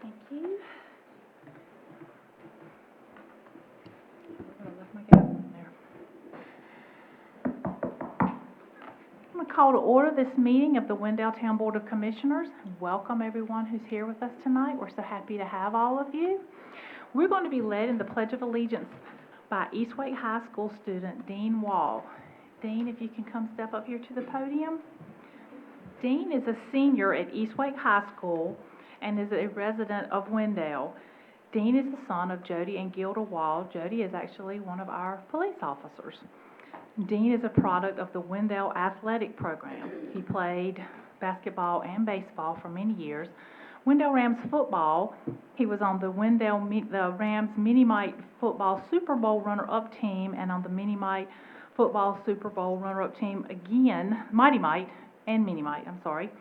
Thank you. I left my gavel in there. I'm going to call to order this meeting of the Windale Town Board of Commissioners. Welcome everyone who's here with us tonight. We're so happy to have all of you. We're going to be led in the Pledge of Allegiance by Eastwake High School student Dean Wall. Dean, if you can come step up here to the podium. Dean is a senior at Eastwake High School and is a resident of Windale. Dean is the son of Jody and Gilda Wall. Jody is actually one of our police officers. Dean is a product of the Windale athletic program. He played basketball and baseball for many years. Windale Rams football, he was on the the Rams Mini-Mite football Super Bowl runner-up team and on the Mini-Mite football Super Bowl runner-up team again, Mighty-Mite and Mini-Mite, I'm sorry.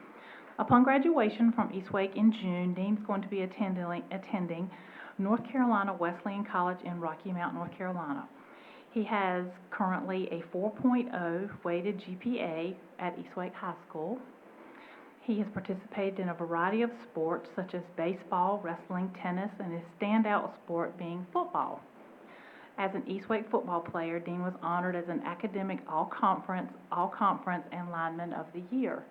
Upon graduation from Eastwake in June, Dean's going to be attending North Carolina Wesleyan College in Rocky Mount, North Carolina. He has currently a 4.0 weighted GPA at Eastwake High School. He has participated in a variety of sports such as baseball, wrestling, tennis, and his standout sport being football. As an Eastwake football player, Dean was honored as an academic all-conference and lineman of the year.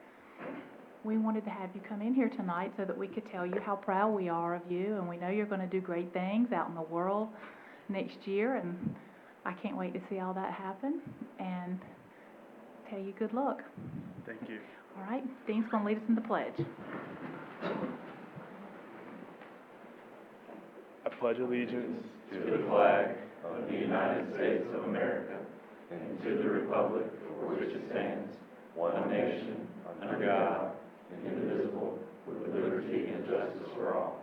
We wanted to have you come in here tonight so that we could tell you how proud we are of you, and we know you're going to do great things out in the world next year, and I can't wait to see all that happen and tell you good luck. Thank you. All right, Dean's going to lead us in the pledge. I pledge allegiance to the flag of the United States of America and to the republic for which it stands, one nation, under God, indivisible, with liberty and justice for all.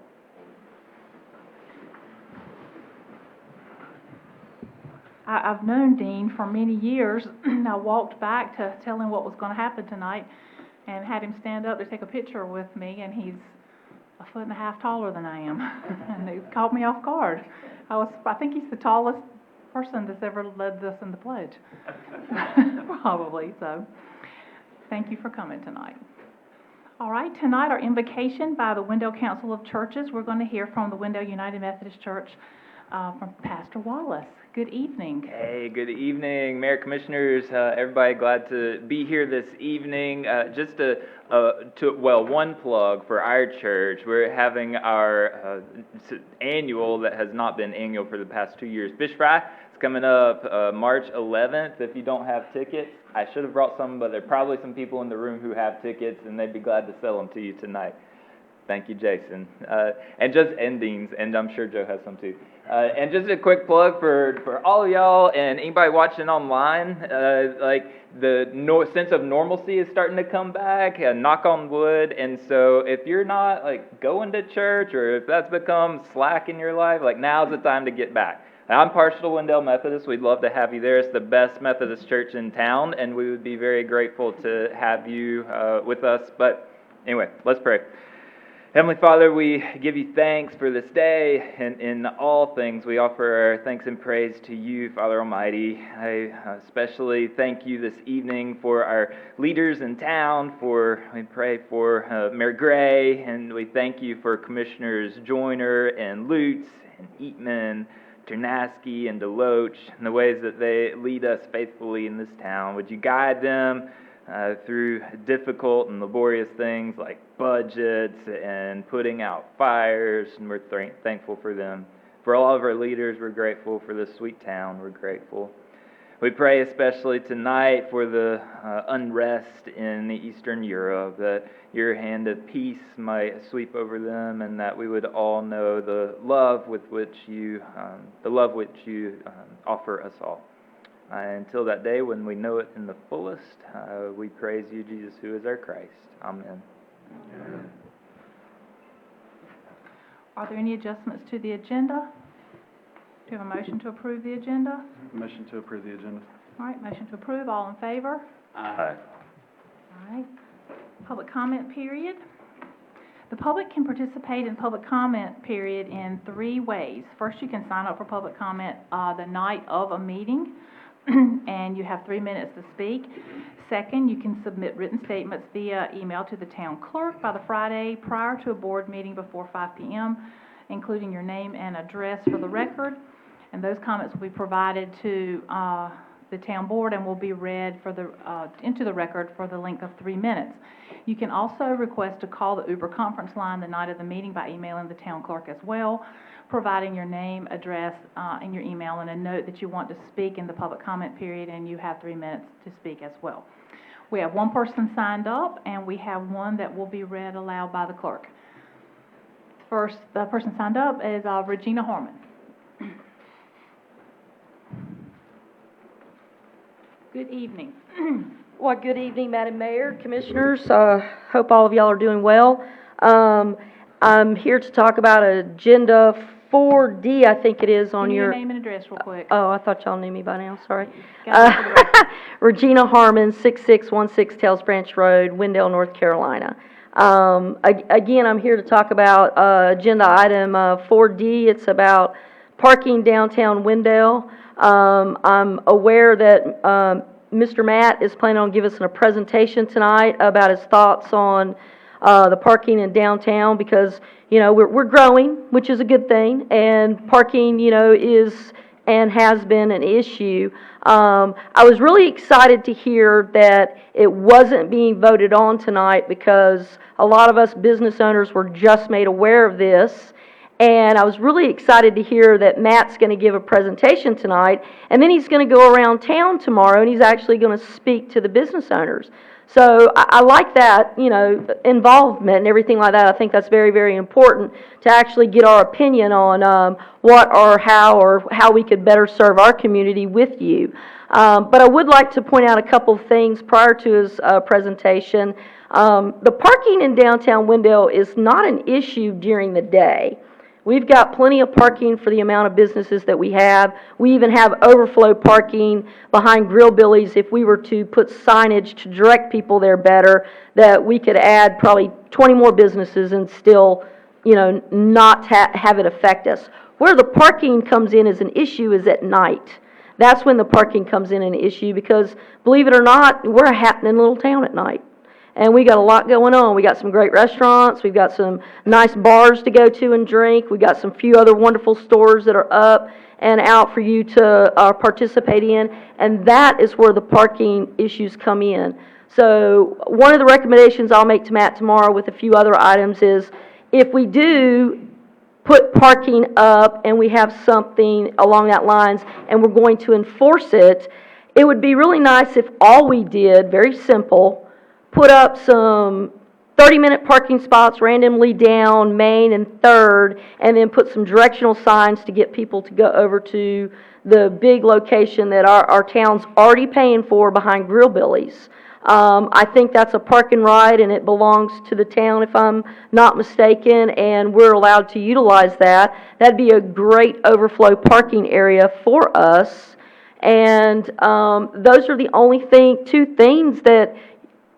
I've known Dean for many years. I walked back to tell him what was going to happen tonight and had him stand up to take a picture with me, and he's 1.5 feet taller than I am. And it caught me off guard. I think he's the tallest person that's ever led us in the pledge. Probably, so thank you for coming tonight. All right, tonight our invocation by the Wendell Council of Churches. We're going to hear from the Wendell United Methodist Church from Pastor Wallace. Good evening. Hey, good evening, Mayor, Commissioners, everybody. Glad to be here this evening. Just one plug for our church. We're having our annual that has not been annual for the past 2 years. Fish Fry is coming up March 11th. If you don't have tickets, I should have brought some, but there are probably some people in the room who have tickets, and they'd be glad to sell them to you tonight. Thank you, Jason. And Dean's, and I'm sure Joe has some too. And just a quick plug for all of y'all and anybody watching online, the sense of normalcy is starting to come back, knock on wood, and so if you're not going to church or if that's become slack in your life, now's the time to get back. I'm partial to Wendell Methodist. We'd love to have you there. It's the best Methodist church in town, and we would be very grateful to have you with us. But anyway, let's pray. Heavenly Father, we give you thanks for this day, and in all things we offer our thanks and praise to you, Father Almighty. I especially thank you this evening for our leaders in town, we pray for Mayor Gray, and we thank you for Commissioners Joyner and Lutz and Eatman, Ternaski and Deloach, and the ways that they lead us faithfully in this town. Would you guide them through difficult and laborious things like budgets and putting out fires, and we're thankful for them. For all of our leaders, we're grateful. For this sweet town, we're grateful. We pray especially tonight for the unrest in Eastern Europe, that your hand of peace might sweep over them, and that we would all know the love which you offer us all. Until that day when we know it in the fullest, we praise you, Jesus, who is our Christ. Amen. Amen. Are there any adjustments to the agenda? Do you have a motion to approve the agenda? Motion to approve the agenda. All right, motion to approve. All in favor? Aye. All right. Public comment period. The public can participate in public comment period in 3 ways. First, you can sign up for public comment the night of a meeting and you have 3 minutes to speak. Second, you can submit written statements via email to the town clerk by the Friday prior to a board meeting before 5 p.m., including your name and address for the record. And those comments will be provided to the town board and will be read into the record for the length of 3 minutes. You can also request to call the Uber conference line the night of the meeting by emailing the town clerk as well, providing your name, address, and your email, and a note that you want to speak in the public comment period, and you have 3 minutes to speak as well. We have one person signed up, and we have one that will be read aloud by the clerk. First, the person signed up is Regina Harmon. Good evening. Well, good evening, Madam Mayor, Commissioners. Hope all of y'all are doing well. I'm here to talk about Agenda 4D, I think it is on Give me your... your name and address real quick. Oh, I thought y'all knew me by now, sorry. Got it for the record. Regina Harmon, 6616 Tails Branch Road, Windale, North Carolina. Again, I'm here to talk about Agenda Item 4D. It's about parking downtown Windale. I'm aware that Mr. Matt is planning on giving us a presentation tonight about his thoughts on the parking in downtown, because, you know, we're growing, which is a good thing, and parking, you know, is and has been an issue. I was really excited to hear that it wasn't being voted on tonight, because a lot of us business owners were just made aware of this. And I was really excited to hear that Matt's going to give a presentation tonight, and then he's going to go around town tomorrow, and he's actually going to speak to the business owners. So I like that, you know, involvement and everything like that. I think that's very, very important to actually get our opinion on what or how we could better serve our community with you. But I would like to point out a couple of things prior to his presentation. The parking in downtown Windale is not an issue during the day. We've got plenty of parking for the amount of businesses that we have. We even have overflow parking behind Grill Billy's. If we were to put signage to direct people there better, that we could add probably 20 more businesses and still, you know, not have it affect us. Where the parking comes in as an issue is at night. That's when the parking comes in an issue, because, believe it or not, we're a happening little town at night. And we got a lot going on. We got some great restaurants. We've got some nice bars to go to and drink. We got some few other wonderful stores that are up and out for you to participate in. And that is where the parking issues come in. So one of the recommendations I'll make to Matt tomorrow with a few other items is, if we do put parking up and we have something along that lines and we're going to enforce it, it would be really nice if all we did, very simple, put up some 30-minute parking spots randomly down Main and 3rd, and then put some directional signs to get people to go over to the big location that our town's already paying for behind Grill Billy's. I think that's a park and ride, and it belongs to the town, if I'm not mistaken, and we're allowed to utilize that. That'd be a great overflow parking area for us. And those are the only two things that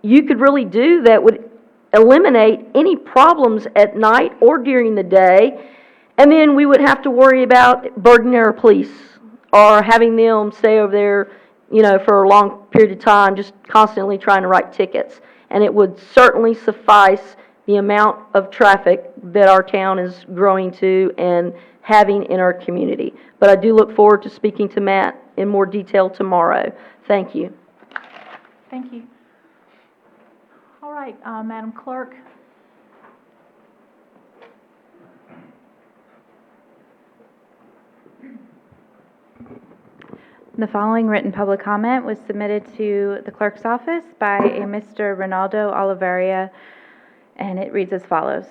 you could really do that would eliminate any problems at night or during the day. And then we would have to worry about burdening our police or having them stay over there, you know, for a long period of time, just constantly trying to write tickets. And it would certainly suffice the amount of traffic that our town is growing to and having in our community. But I do look forward to speaking to Matt in more detail tomorrow. Thank you. Thank you. All right, Madam Clerk. The following written public comment was submitted to the clerk's office by a Mr. Ronaldo Oliveira, and it reads as follows.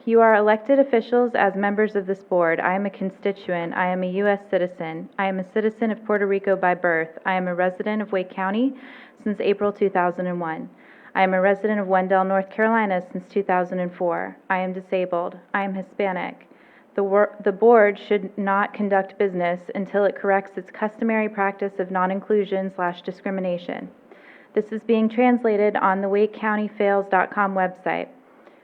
You are elected officials as members of this board. I am a constituent. I am a U.S. citizen. I am a citizen of Puerto Rico by birth. I am a resident of Wake County since April 2001. I am a resident of Wendell, North Carolina since 2004. I am disabled. I am Hispanic. The board should not conduct business until it corrects its customary practice of non-inclusion/discrimination. This is being translated on the WakeCountyFails.com website.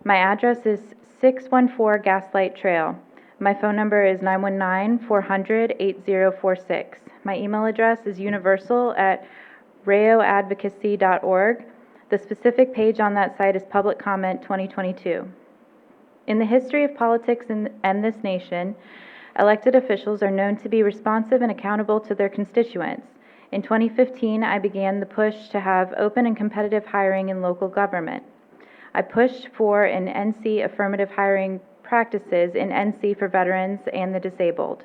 My address is 614 Gaslight Trail, My phone number is 919-400-8046. My email address is universal@rayoadvocacy.org. The specific page on that site is Public Comment 2022. In the history of politics and this nation, elected officials are known to be responsive and accountable to their constituents. In 2015, I began the push to have open and competitive hiring in local government. I pushed for an NC affirmative hiring practices in NC for veterans and the disabled.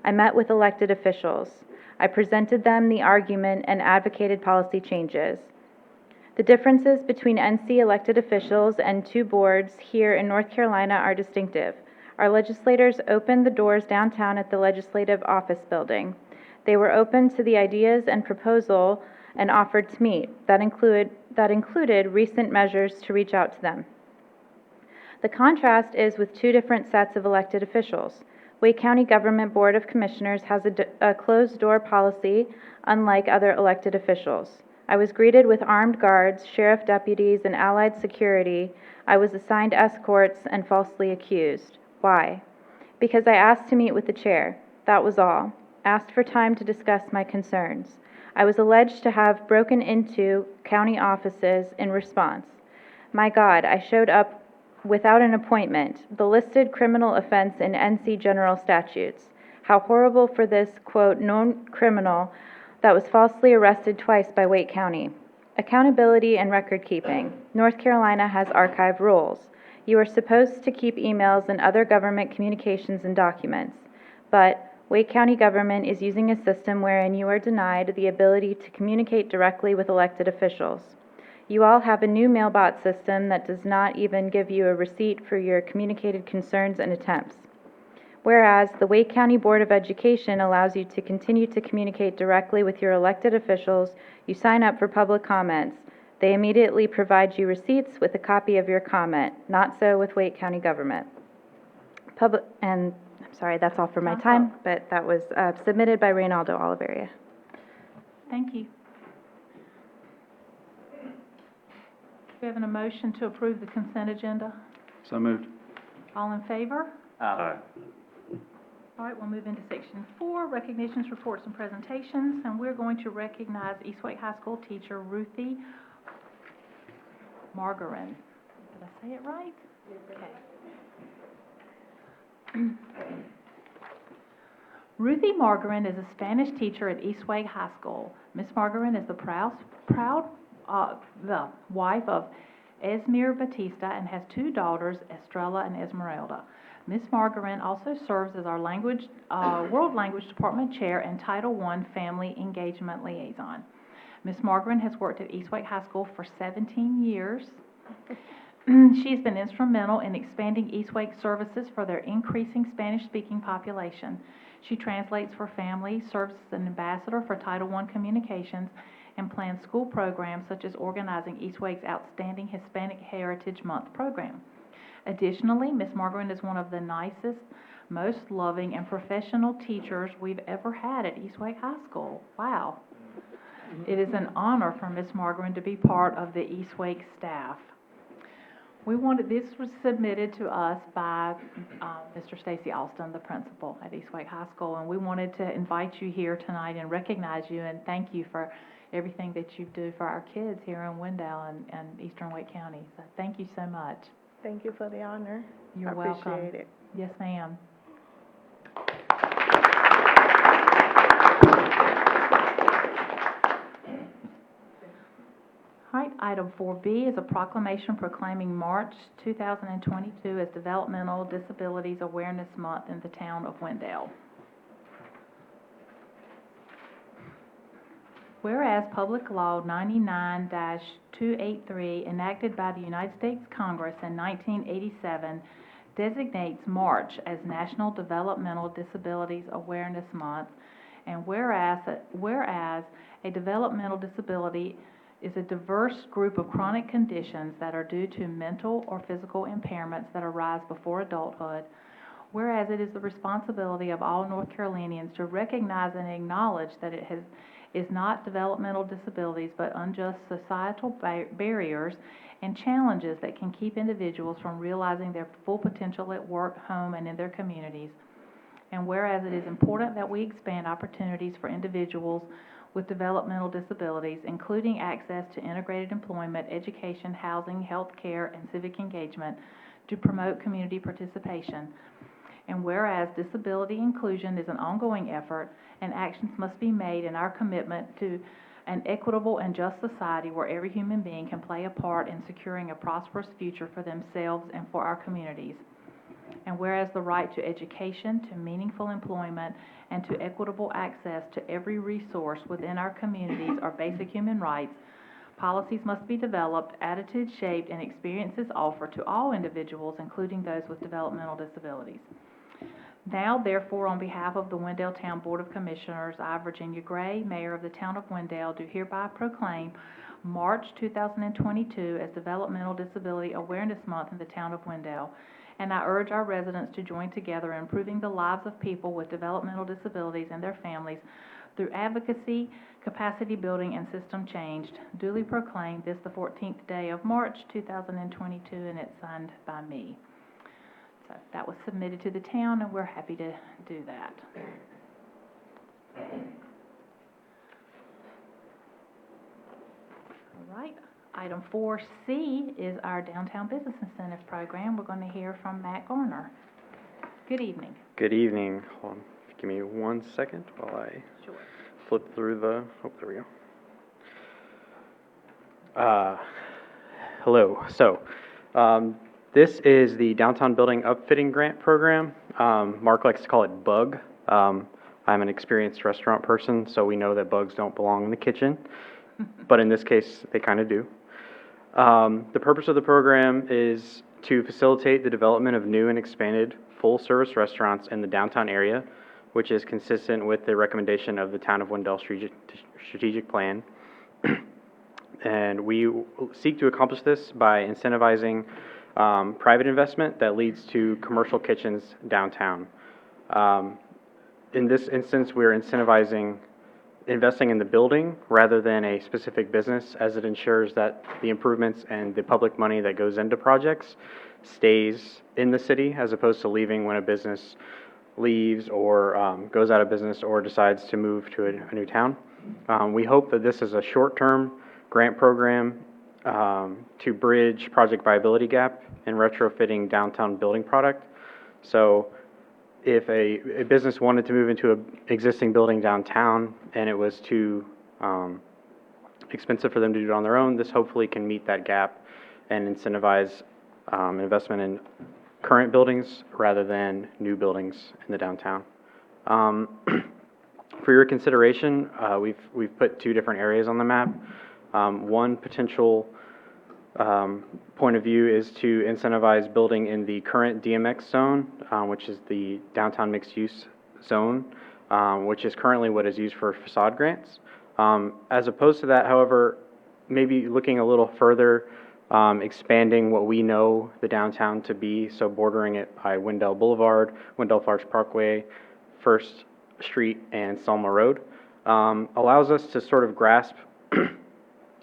I met with elected officials. I presented them the argument and advocated policy changes. The differences between NC elected officials and two boards here in North Carolina are distinctive. Our legislators opened the doors downtown at the Legislative Office Building. They were open to the ideas and proposal and offered to meet. That included recent measures to reach out to them. The contrast is with two different sets of elected officials. Wake County Government Board of Commissioners has a closed-door policy, unlike other elected officials. I was greeted with armed guards, sheriff deputies, and allied security. I was assigned escorts and falsely accused. Why? Because I asked to meet with the chair. That was all. Asked for time to discuss my concerns. I was alleged to have broken into county offices in response. My God, I showed up without an appointment, the listed criminal offense in NC general statutes. How horrible for this, quote, known criminal that was falsely arrested twice by Wake County. Accountability and record keeping. North Carolina has archive rules. You are supposed to keep emails and other government communications and documents, but Wake County government is using a system wherein you are denied the ability to communicate directly with elected officials. You all have a new mailbot system that does not even give you a receipt for your communicated concerns and attempts. Whereas the Wake County Board of Education allows you to continue to communicate directly with your elected officials, you sign up for public comments. They immediately provide you receipts with a copy of your comment. Not so with Wake County government. I'm sorry, that's all for my time, but that was submitted by Reynaldo Oliveria. Thank you. We have a motion to approve the consent agenda. So moved. All in favor? Aye. All right, we'll move into section 4, recognitions, reports, and presentations, and we're going to recognize East Wake High School teacher Ruthie Margarin. Did I say it right? Okay. Ruthie Margarin is a Spanish teacher at East Wake High School. Miss Margarin is the proud the wife of Esmir Batista and has two daughters, Estrella and Esmeralda. Miss Margarin also serves as our World Language Department Chair and Title I Family Engagement Liaison. Miss Margarin has worked at East Wake High School for 17 years. She's been instrumental in expanding East Wake services for their increasing Spanish-speaking population. She translates for families, serves as an ambassador for Title I Communications, and plans school programs such as organizing East Wake's Outstanding Hispanic Heritage Month program. Additionally, Miss Margarin is one of the nicest, most loving, and professional teachers we've ever had at East Wake High School. Wow. It is an honor for Miss Margarin to be part of the East Wake staff. This was submitted to us by Mr. Stacy Alston, the principal at East Wake High School, and we wanted to invite you here tonight and recognize you and thank you for everything that you do for our kids here in Windale and Eastern Wake County. So thank you so much. Thank you for the honor. You're I welcome. appreciate it. Yes, ma'am. All right, item 4B is a proclamation proclaiming March 2022 as Developmental Disabilities Awareness Month in the town of Windale. Whereas Public Law 99-283, enacted by the United States Congress in 1987, designates March as National Developmental Disabilities Awareness Month, and whereas a developmental disability is a diverse group of chronic conditions that are due to mental or physical impairments that arise before adulthood, whereas it is the responsibility of all North Carolinians to recognize and acknowledge that it is not developmental disabilities, but unjust societal barriers and challenges that can keep individuals from realizing their full potential at work, home, and in their communities. And whereas it is important that we expand opportunities for individuals with developmental disabilities, including access to integrated employment, education, housing, health care, and civic engagement to promote community participation. And whereas disability inclusion is an ongoing effort, and actions must be made in our commitment to an equitable and just society where every human being can play a part in securing a prosperous future for themselves and for our communities. And whereas the right to education, to meaningful employment, and to equitable access to every resource within our communities are basic human rights, policies must be developed, attitudes shaped, and experiences offered to all individuals, including those with developmental disabilities. Now, therefore, on behalf of the Windale Town Board of Commissioners, I, Virginia Gray, Mayor of the Town of Windale, do hereby proclaim March 2022 as Developmental Disability Awareness Month in the Town of Windale. And I urge our residents to join together in improving the lives of people with developmental disabilities and their families through advocacy, capacity building, and system change. Duly proclaimed this the 14th day of March 2022, and it's signed by me. So that was submitted to the town, and we're happy to do that. All right. Item 4C is our Downtown Business Incentive Program. We're going to hear from Matt Garner. Good evening. Good evening. Hold on. Give me 1 second while I flip through the, oh, there we go. Hello. So, this is the Downtown Building Upfitting Grant Program. Mark likes to call it BUG. I'm an experienced restaurant person, so we know that bugs don't belong in the kitchen. But in this case, they kind of do. The purpose of the program is to facilitate the development of new and expanded full-service restaurants in the downtown area, which is consistent with the recommendation of the Town of Windale Strategic Plan. And we seek to accomplish this by incentivizing private investment that leads to commercial kitchens downtown. In this instance, we're incentivizing investing in the building rather than a specific business, as it ensures that the improvements and the public money that goes into projects stays in the city, as opposed to leaving when a business leaves or goes out of business or decides to move to a new town. We hope that this is a short-term grant program to bridge project viability gap in retrofitting downtown building product. So if a business wanted to move into an existing building downtown and it was too expensive for them to do it on their own, this hopefully can meet that gap and incentivize investment in current buildings rather than new buildings in the downtown. For your consideration, we've put two different areas on the map. One potential point of view is to incentivize building in the current DMX zone, which is the downtown mixed use zone, which is currently what is used for facade grants. As opposed to that, however, maybe looking a little further, expanding what we know the downtown to be, so bordering it by Windale Boulevard, Wendell Parkway, First Street, and Selma Road, allows us to sort of grasp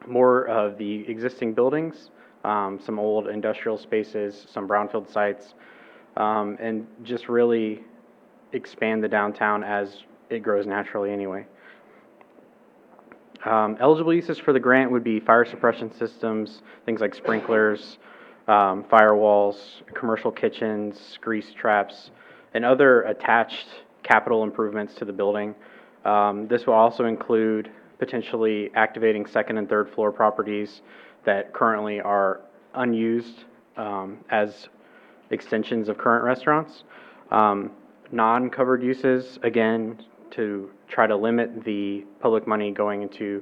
more of the existing buildings, some old industrial spaces, some brownfield sites, and just really expand the downtown as it grows naturally anyway. Eligible uses for the grant would be fire suppression systems, things like sprinklers, firewalls, commercial kitchens, grease traps, and other attached capital improvements to the building. This will also include potentially activating second and third floor properties that currently are unused as extensions of current restaurants. Non-covered uses, again, to try to limit the public money going into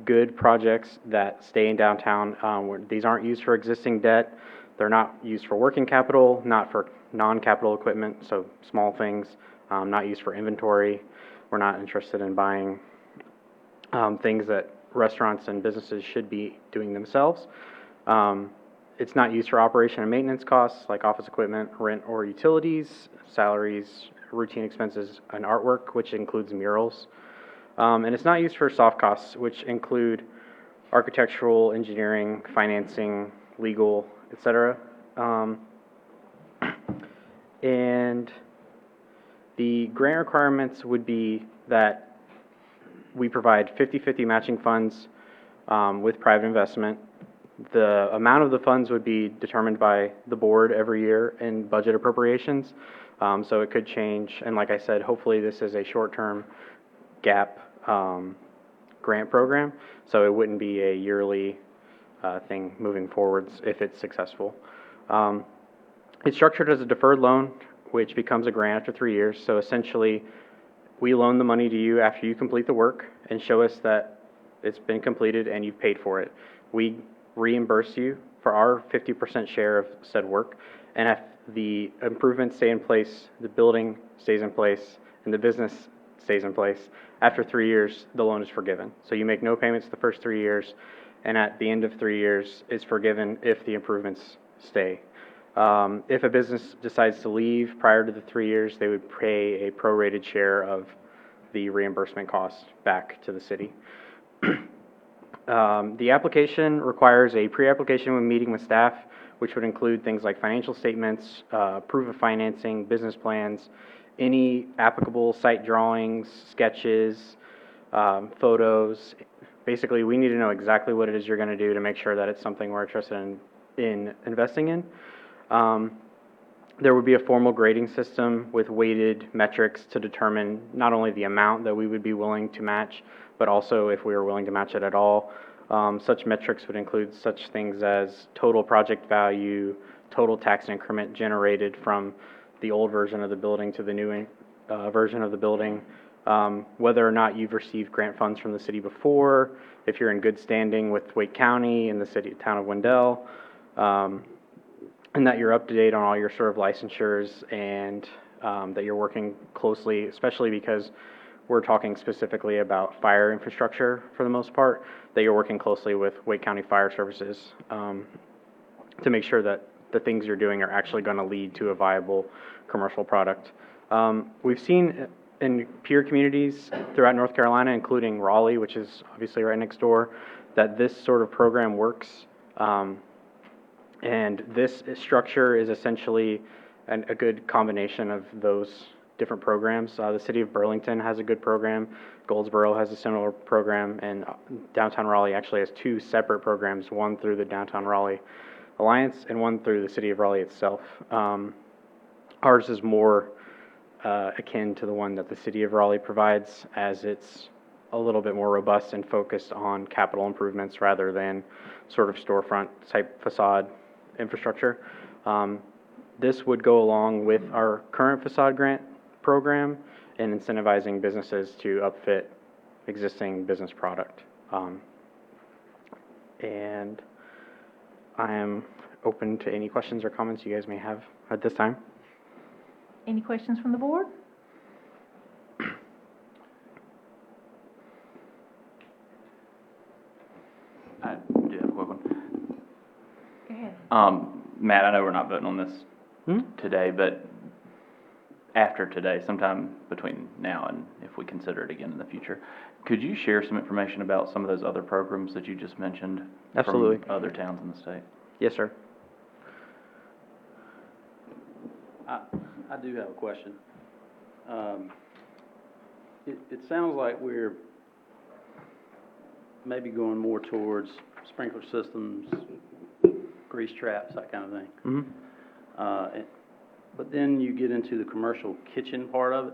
good projects that stay in downtown. Where these aren't used for existing debt. They're not used for working capital, not for non-capital equipment, so small things, not used for inventory. We're not interested in buying things that restaurants and businesses should be doing themselves. It's not used for operation and maintenance costs like office equipment, rent, or utilities, salaries, routine expenses, and artwork, which includes murals. And it's not used for soft costs, which include architectural, engineering, financing, legal, etc. And the grant requirements would be that we provide 50-50 matching funds with private investment. The amount of the funds would be determined by the board every year in budget appropriations. So it could change. And like I said, hopefully this is a short-term gap grant program. So it wouldn't be a yearly thing moving forwards if it's successful. It's structured as a deferred loan, which becomes a grant after 3 years. So essentially, we loan the money to you after you complete the work and show us that it's been completed and you've paid for it. We reimburse you for our 50% share of said work, and if the improvements stay in place, the building stays in place, and the business stays in place, after 3 years, the loan is forgiven. So you make no payments the first 3 years, and at the end of 3 years, it's forgiven if the improvements stay. If a business decides to leave prior to the 3 years, they would pay a prorated share of the reimbursement cost back to the city. The application requires a pre-application meeting with staff, which would include things like financial statements, proof of financing, business plans, any applicable site drawings, sketches, photos. Basically, we need to know exactly what it is you're going to do to make sure that it's something we're interested in investing in. There would be a formal grading system with weighted metrics to determine not only the amount that we would be willing to match, but also if we were willing to match it at all. Such metrics would include such things as total project value, total tax increment generated from the old version of the building to the new version of the building, whether or not you've received grant funds from the city before, if you're in good standing with Wake County and the town of Windale, and that you're up to date on all your sort of licensures, and that you're working closely, especially because we're talking specifically about fire infrastructure for the most part, that you're working closely with Wake County Fire Services to make sure that the things you're doing are actually going to lead to a viable commercial product. We've seen in peer communities throughout North Carolina, including Raleigh, which is obviously right next door, that this sort of program works. And this structure is essentially a good combination of those different programs. The city of Burlington has a good program, Goldsboro has a similar program, and downtown Raleigh actually has two separate programs, one through the Downtown Raleigh Alliance and one through the city of Raleigh itself. Ours is more akin to the one that the city of Raleigh provides, as it's a little bit more robust and focused on capital improvements rather than sort of storefront type facade infrastructure. This would go along with our current facade grant program and incentivizing businesses to upfit existing business product. And I am open to any questions or comments you guys may have at this time. Any questions from the board? I do have a quick one. Go ahead. Matt, I know we're not voting on this today, but after today, sometime between now and if we consider it again in the future, could you share some information about some of those other programs that you just mentioned? Absolutely. From other towns in the state? Yes, sir. I do have a question. It sounds like we're maybe going more towards sprinkler systems, grease traps, that kind of thing. Mm-hmm. But then you get into the commercial kitchen part of it.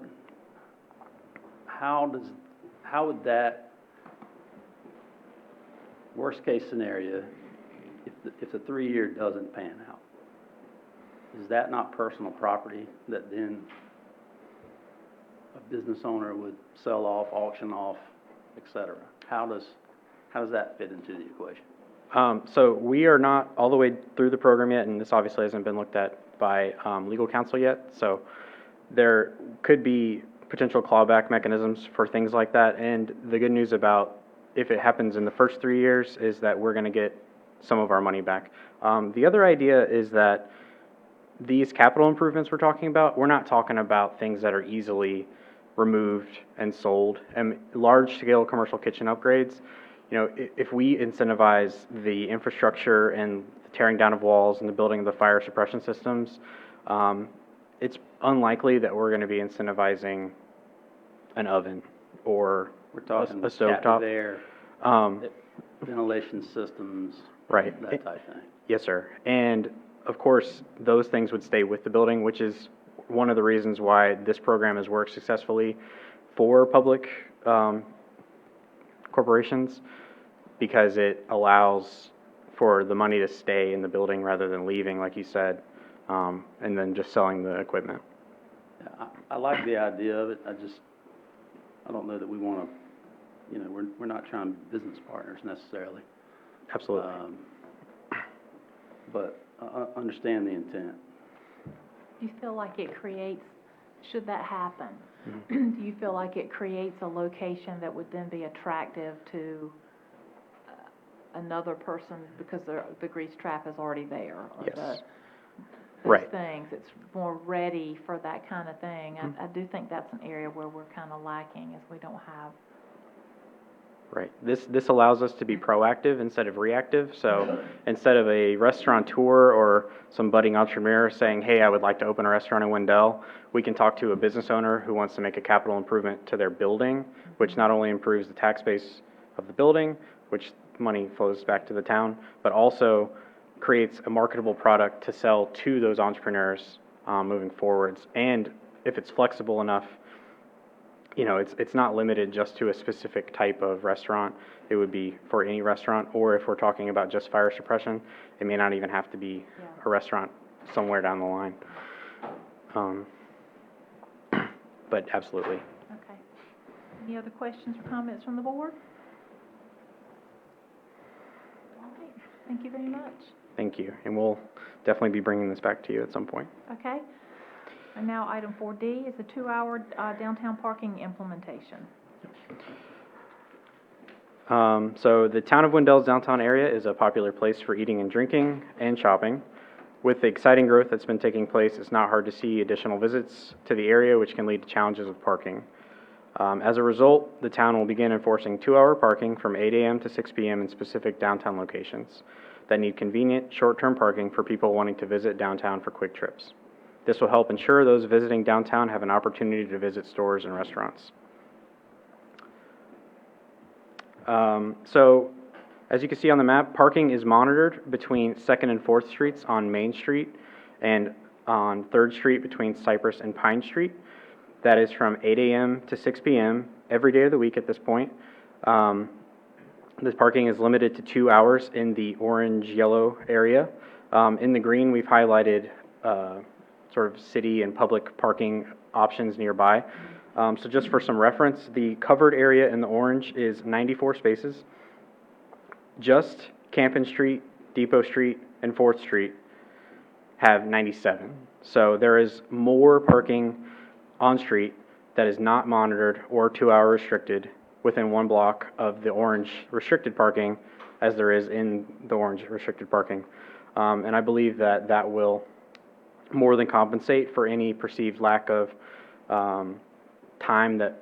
How would that, worst case scenario, if the 3 year doesn't pan out, is that not personal property that then a business owner would sell off, auction off, et cetera? How does that fit into the equation? So we are not all the way through the program yet, and this obviously hasn't been looked at by legal counsel yet. So there could be potential clawback mechanisms for things like that. And the good news about if it happens in the first 3 years is that we're going to get some of our money back. The other idea is that these capital improvements we're talking about, we're not talking about things that are easily removed and sold. And large-scale commercial kitchen upgrades, if we incentivize the infrastructure and the tearing down of walls and the building of the fire suppression systems, it's unlikely that we're going to be incentivizing an oven or We're talking a stovetop. captive air, Um, ventilation systems, Right. that type thing. Yes, sir. And of course, those things would stay with the building, which is one of the reasons why this program has worked successfully for public corporations, because it allows for the money to stay in the building rather than leaving, like you said, and then just selling the equipment. Yeah, I like the idea of it. I don't know that we want to, we're not trying to be business partners necessarily. Absolutely. But I understand the intent. Do you feel like it creates, should that happen, Mm-hmm. do you feel like it creates a location that would then be attractive to another person because the grease trap is already there? Or Yes. those Right. things, it's more ready for that kind of thing. I do think that's an area where we're kind of lacking, is we don't have. Right. This allows us to be proactive instead of reactive. So instead of a restaurateur or some budding entrepreneur saying, hey, I would like to open a restaurant in Wendell, we can talk to a business owner who wants to make a capital improvement to their building, which not only improves the tax base of the building, which money flows back to the town, but also creates a marketable product to sell to those entrepreneurs moving forwards. And if it's flexible enough, it's not limited just to a specific type of restaurant. It would be for any restaurant, or if we're talking about just fire suppression, it may not even have to be a restaurant somewhere down the line. But absolutely. Okay. Any other questions or comments from the board? All right. Thank you very much. Thank you. And we'll definitely be bringing this back to you at some point. Okay. And now item 4D is the 2-hour downtown parking implementation. So the town of Windale's downtown area is a popular place for eating and drinking and shopping. With the exciting growth that's been taking place, it's not hard to see additional visits to the area, which can lead to challenges with parking. As a result, the town will begin enforcing 2-hour parking from 8 a.m. to 6 p.m. in specific downtown locations that need convenient, short-term parking for people wanting to visit downtown for quick trips. This will help ensure those visiting downtown have an opportunity to visit stores and restaurants. So, as you can see on the map, parking is monitored between 2nd and 4th Streets on Main Street and on 3rd Street between Cypress and Pine Street. That is from 8 a.m. to 6 p.m. every day of the week at this point. This parking is limited to 2 hours in the orange-yellow area. In the green, we've highlighted sort of city and public parking options nearby. So just for some reference, the covered area in the orange is 94 spaces. Just Campen Street, Depot Street, and 4th Street have 97. So there is more parking on street that is not monitored or 2-hour restricted within 1 block of the orange restricted parking as there is in the orange restricted parking. And I believe that that will more than compensate for any perceived lack of time that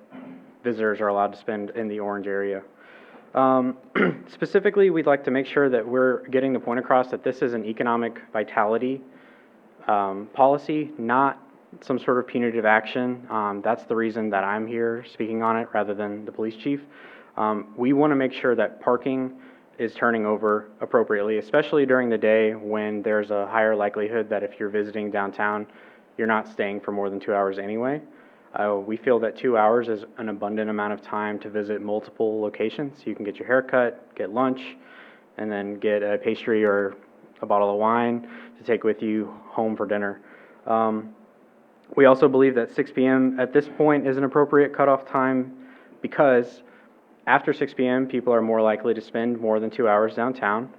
visitors are allowed to spend in the orange area. Specifically, we'd like to make sure that we're getting the point across that this is an economic vitality policy, not some sort of punitive action. That's the reason that I'm here speaking on it rather than the police chief. We want to make sure that parking is turning over appropriately, especially during the day when there's a higher likelihood that if you're visiting downtown, you're not staying for more than 2 hours anyway. We feel that 2 hours is an abundant amount of time to visit multiple locations. You can get your hair cut, get lunch, and then get a pastry or a bottle of wine to take with you home for dinner. We also believe that 6 p.m. at this point is an appropriate cutoff time because after 6 p.m., people are more likely to spend more than 2 hours downtown.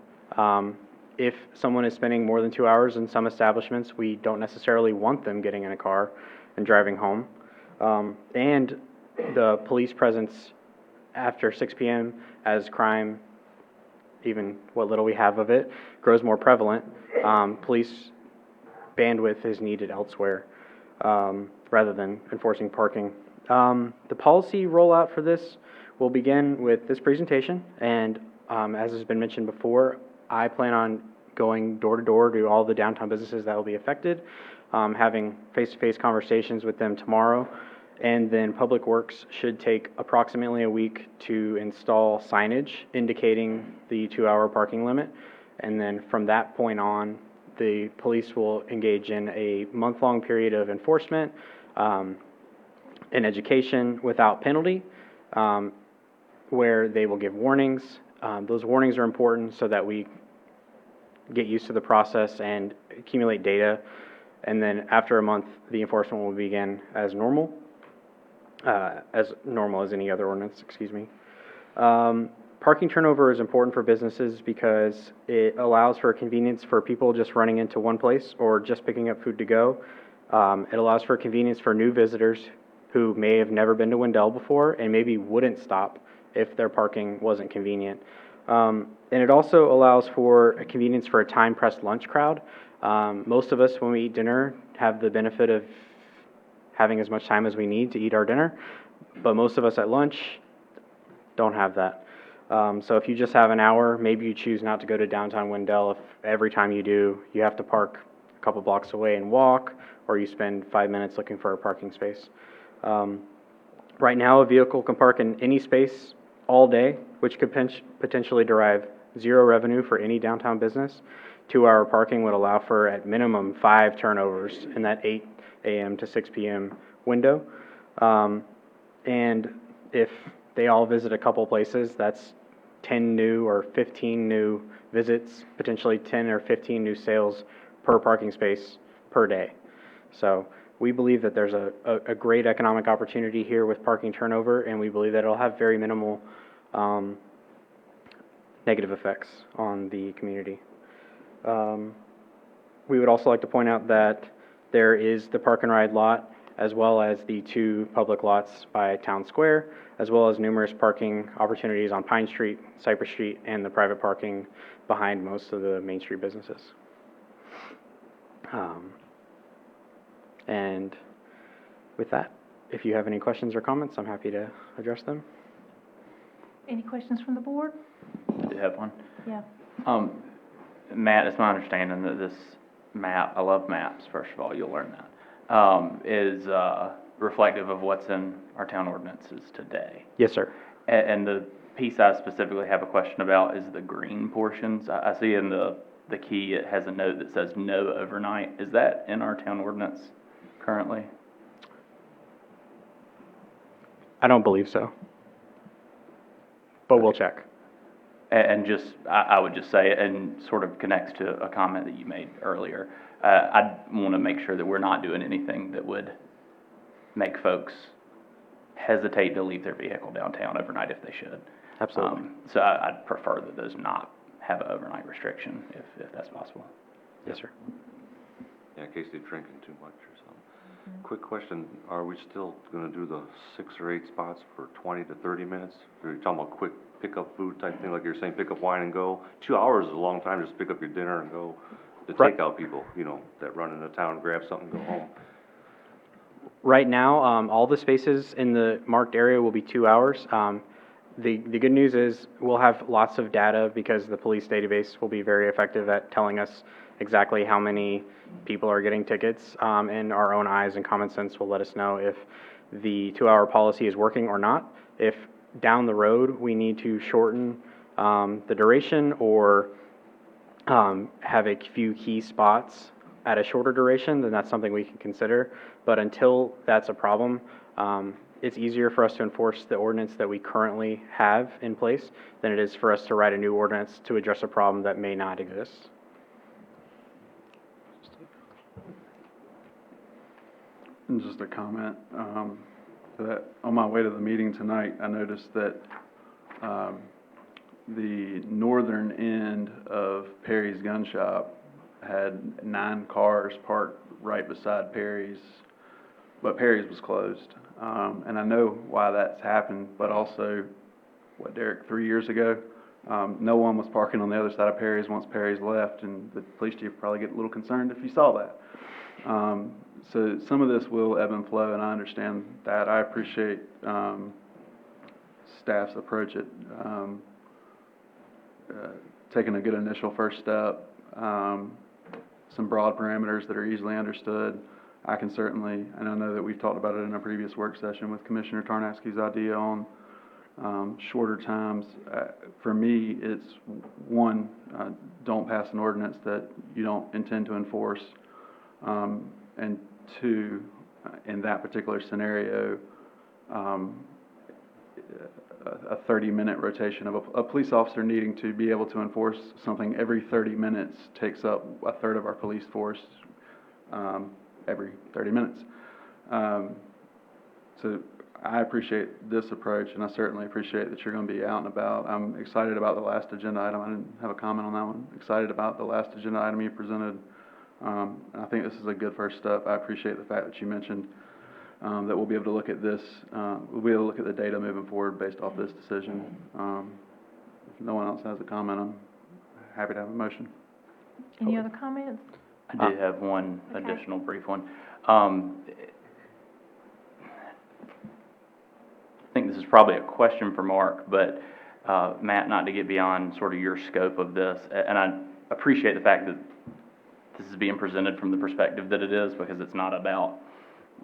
If someone is spending more than 2 hours in some establishments, we don't necessarily want them getting in a car and driving home. And the police presence after 6 p.m. as crime, even what little we have of it, grows more prevalent. Police bandwidth is needed elsewhere rather than enforcing parking The policy rollout for this will begin with this presentation, and as has been mentioned before, I plan on going door to door to all the downtown businesses that will be affected, having face-to-face conversations with them tomorrow, and then Public Works should take approximately a week to install signage indicating the 2-hour parking limit, and then from that point on, the police will engage in a month-long period of enforcement and education without penalty, where they will give warnings. Those warnings are important so that we get used to the process and accumulate data, and then after a month, the enforcement will begin as normal as any other ordinance, excuse me. Parking turnover is important for businesses because it allows for convenience for people just running into one place or just picking up food to go. It allows for convenience for new visitors who may have never been to Windale before and maybe wouldn't stop if their parking wasn't convenient. And it also allows for a convenience for a time-pressed lunch crowd. Most of us, when we eat dinner, have the benefit of having as much time as we need to eat our dinner, but most of us at lunch don't have that. So if you just have an hour, maybe you choose not to go to downtown Windale. If every time you do, you have to park a couple blocks away and walk, or you spend 5 minutes looking for a parking space. Right now, a vehicle can park in any space all day, which could potentially derive zero revenue for any downtown business. 2-hour parking would allow for, at minimum, 5 turnovers in that 8 a.m. to 6 p.m. window. And if they all visit a couple places, that's 10 new or 15 new visits, potentially 10 or 15 new sales per parking space per day. So we believe that there's a great economic opportunity here with parking turnover, and we believe that it'll have very minimal negative effects on the community. We would also like to point out that there is the park and ride lot, as well as the 2 public lots by Town Square, as well as numerous parking opportunities on Pine Street, Cypress Street, and the private parking behind most of the Main Street businesses. And with that, if you have any questions or comments, I'm happy to address them. Any questions from the board? I do have one. Yeah. Matt, it's my understanding that this map, I love maps, first of all, you'll learn that, is reflective of what's in our town ordinances today. Yes, sir. And the piece I specifically have a question about is the green portions. I see in the key, it has a note that says no overnight. Is that in our town ordinance currently? I don't believe so, but we'll check. And just, I would just say, and sort of connects to a comment that you made earlier, I'd want to make sure that we're not doing anything that would make folks hesitate to leave their vehicle downtown overnight if they should. Absolutely. So I'd prefer that those not have an overnight restriction if that's possible. Yes, sir. Yeah, in case they're drinking too much or something. Quick question, are we still gonna do the 6 or 8 spots for 20 to 30 minutes? Are you talking about quick pick up food type thing, like you're saying, pick up wine and go? 2 hours is a long time, just pick up your dinner and go. The Right. takeout people, that run into town, grab something, go home. Right now, all the spaces in the marked area will be 2 hours. The good news is we'll have lots of data because the police database will be very effective at telling us exactly how many people are getting tickets, and our own eyes and common sense will let us know if the 2-hour policy is working or not. If down the road we need to shorten the duration or have a few key spots at a shorter duration, then that's something we can consider. But until that's a problem, it's easier for us to enforce the ordinance that we currently have in place than it is for us to write a new ordinance to address a problem that may not exist. And just a comment, that on my way to the meeting tonight, I noticed that the northern end of Perry's Gun Shop had 9 cars parked right beside Perry's, but Perry's was closed. And I know why that's happened, but also, Derek, 3 years ago, No one was parking on the other side of Perry's once Perry's left, and the police chief would probably get a little concerned if he saw that. So some of this will ebb and flow, and I understand that. I appreciate staff's approach at taking a good initial first step, some broad parameters that are easily understood. I can certainly, and I know that we've talked about it in a previous work session with Commissioner Tarnowski's idea on shorter times. For me, it's one, don't pass an ordinance that you don't intend to enforce, and two, in that particular scenario, a 30-minute rotation of a police officer needing to be able to enforce something every 30 minutes takes up a third of our police force every 30 minutes. So I appreciate this approach, and I certainly appreciate that you're going to be out and about. I'm excited about the last agenda item. I didn't have a comment on that one. Excited about the last agenda item you presented. I think this is a good first step. I appreciate the fact that you mentioned that we'll be able to look at this, we'll be able to look at the data moving forward based off this decision. If no one else has a comment, I'm happy to have a motion. Any other comments? I do have one Okay. additional brief one. I think this is probably a question for Mark, but Matt, not to get beyond sort of your scope of this, and I appreciate the fact that this is being presented from the perspective that it is, because it's not about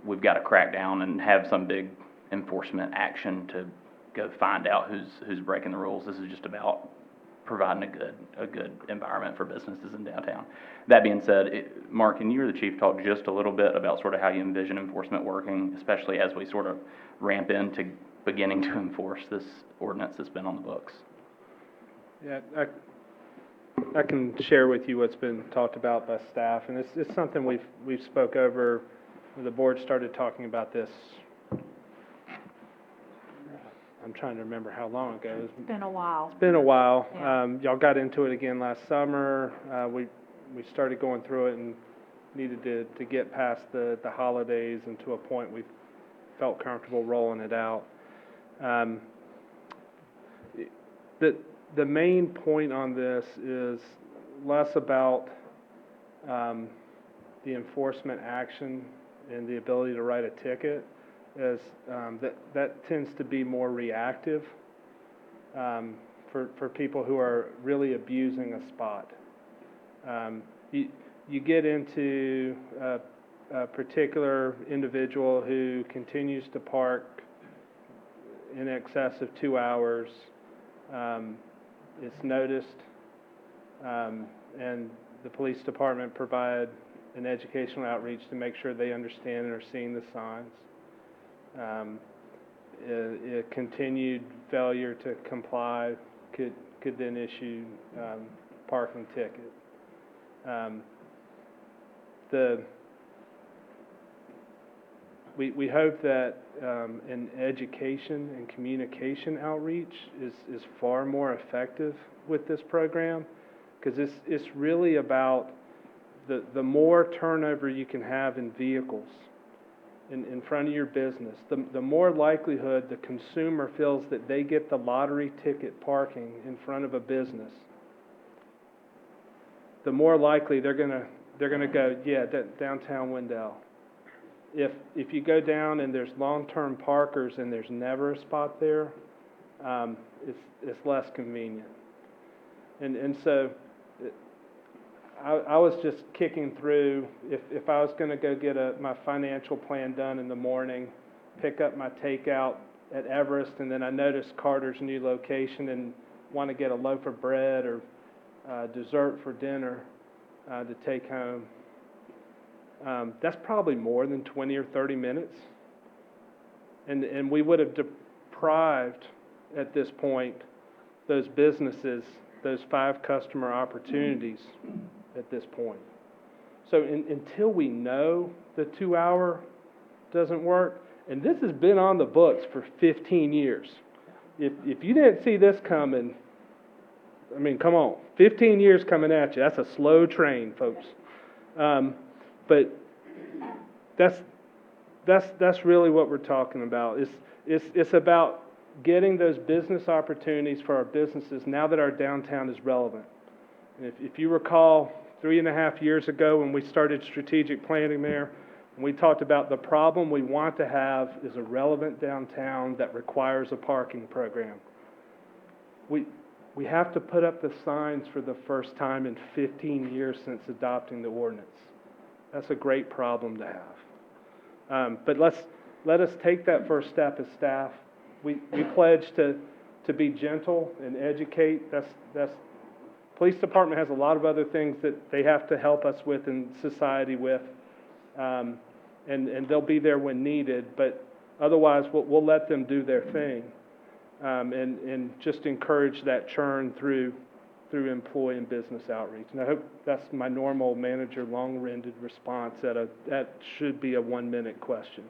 we've got to crack down and have some big enforcement action to go find out who's breaking the rules. This is just about providing a good environment for businesses in downtown. That being said, Mark, can you or the chief talk just a little bit about sort of how you envision enforcement working, especially as we sort of ramp into beginning to enforce this ordinance that's been on the books? Yeah, I can share with you what's been talked about by staff, and it's something we've spoke over. The board started talking about this. I'm trying to remember how long ago. It's been a while. It's been a while. Yeah. Y'all got into it again last summer. We started going through it and needed to get past the holidays and to a point we felt comfortable rolling it out. The main point on this is less about the enforcement action and the ability to write a ticket, as that tends to be more reactive for people who are really abusing a spot. You get into a particular individual who continues to park in excess of 2 hours. It's noticed, and the police department provide an educational outreach to make sure they understand and are seeing the signs. A continued failure to comply could then issue parking ticket. We hope that an education and communication outreach is far more effective with this program, because it's really about the more turnover you can have in vehicles in front of your business, the more likelihood the consumer feels that they get the lottery ticket parking in front of a business. The more likely they're gonna go, yeah, downtown Windale. If you go down and there's long-term parkers and there's never a spot there, it's less convenient. And so I was just kicking through, if I was going to go get my financial plan done in the morning, pick up my takeout at Everest, and then I noticed Carter's new location and want to get a loaf of bread or dessert for dinner to take home. That's probably more than 20 or 30 minutes. And we would have deprived, at this point, those businesses, those 5 customer opportunities at this point. So until we know the 2 hour doesn't work, and this has been on the books for 15 years. If you didn't see this coming, I mean, come on, 15 years coming at you. That's a slow train, folks. But that's really what we're talking about. It's about getting those business opportunities for our businesses now that our downtown is relevant. And if you recall, 3.5 years ago when we started strategic planning there, and we talked about the problem we want to have is a relevant downtown that requires a parking program. We have to put up the signs for the first time in 15 years since adopting the ordinance. That's a great problem to have. But let us take that first step as staff. We pledge to be gentle and educate. That's police department has a lot of other things that they have to help us with in society with, and they'll be there when needed. But otherwise, we'll let them do their thing, and just encourage that churn through employee and business outreach. And I hope that's my normal manager long-winded response that should be a 1-minute question.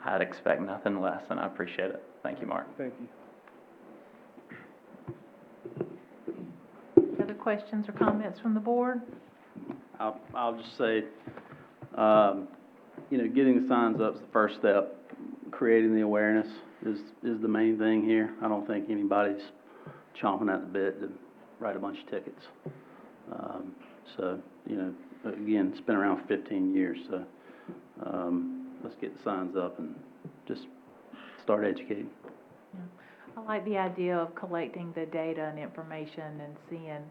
I'd expect nothing less, and I appreciate it. Thank you, Mark. Thank you. Other questions or comments from the board? I'll just say, getting the signs up is the first step. Creating the awareness is the main thing here. I don't think anybody's chomping at the bit to write a bunch of tickets. Again, it's been around 15 years, so let's get the signs up and just start educating. Yeah. I like the idea of collecting the data and information and seeing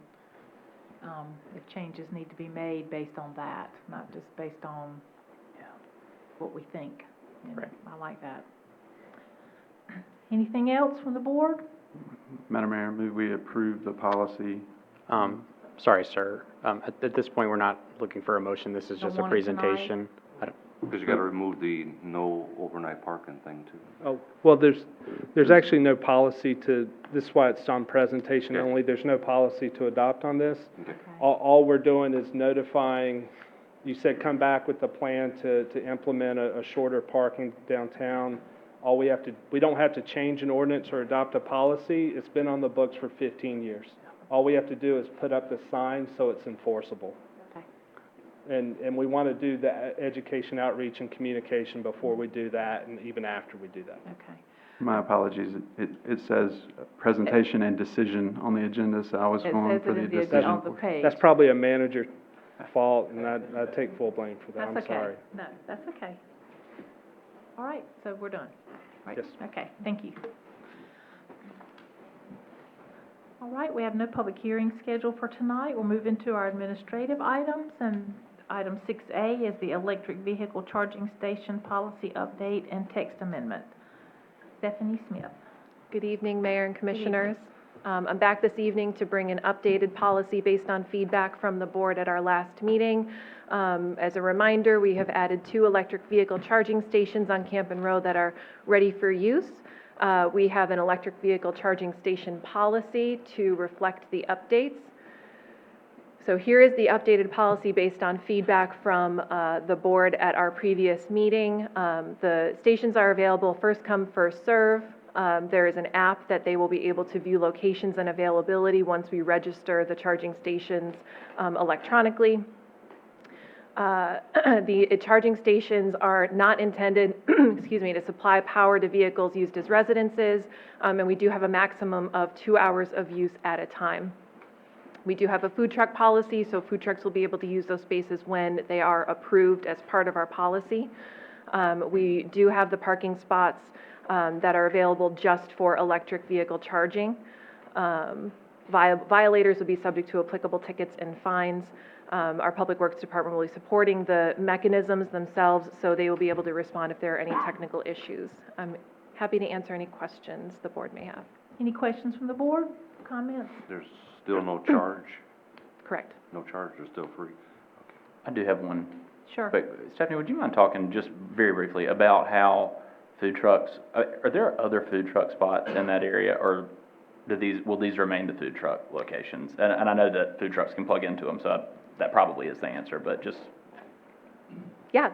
if changes need to be made based on that, not just based on what we think. Right. I like that. Anything else from the board? Madam Mayor, move we approve the policy. Sorry, sir. At this point, we're not looking for a motion. This is Don't just a want it tonight? presentation. Because you gotta remove the no overnight parking thing too. Oh, well, there's actually no policy to, this is why it's on presentation Okay. only, there's no policy to adopt on this. Okay. All we're doing is notifying, you said come back with the plan to implement a shorter parking downtown. We don't have to change an ordinance or adopt a policy. It's been on the books for 15 years. All we have to do is put up the sign so it's enforceable. Okay. And we want to do the education, outreach, and communication before we do that, and even after we do that. Okay. My apologies, it says presentation and decision on the agenda, so I was It going says for it the in the decision. on the page. That's probably a manager fault, and I take full blame for that. That's I'm okay. sorry. No, that's okay. All right, so we're done. Right? Yes. Okay, thank you. All right, we have no public hearing scheduled for tonight. We'll move into our administrative items, and item 6A is the electric vehicle charging station policy update and text amendment. Stephanie Smith. Good evening, Mayor and Commissioners. I'm back this evening to bring an updated policy based on feedback from the board at our last meeting. As a reminder, we have added 2 electric vehicle charging stations on Campen Road that are ready for use. We have an electric vehicle charging station policy to reflect the updates. So here is the updated policy based on feedback from the board at our previous meeting. The stations are available first come, first serve. There is an app that they will be able to view locations and availability once we register the charging stations electronically. The charging stations are not intended, to supply power to vehicles used as residences, and we do have a maximum of 2 hours of use at a time. We do have a food truck policy, so food trucks will be able to use those spaces when they are approved as part of our policy. We do have the parking spots that are available just for electric vehicle charging. Violators will be subject to applicable tickets and fines. Our Public Works Department will be supporting the mechanisms themselves, so they will be able to respond if there are any technical issues. I'm happy to answer any questions the board may have. Any questions from the board? Comments? There's still no charge? Correct. No charge, they're still free? I do have one. Sure. But Stephanie, would you mind talking just very briefly about how food trucks, are there other food truck spots in that area, or will these remain the food truck locations? And I know that food trucks can plug into them, so that probably is the answer, but just... Yeah,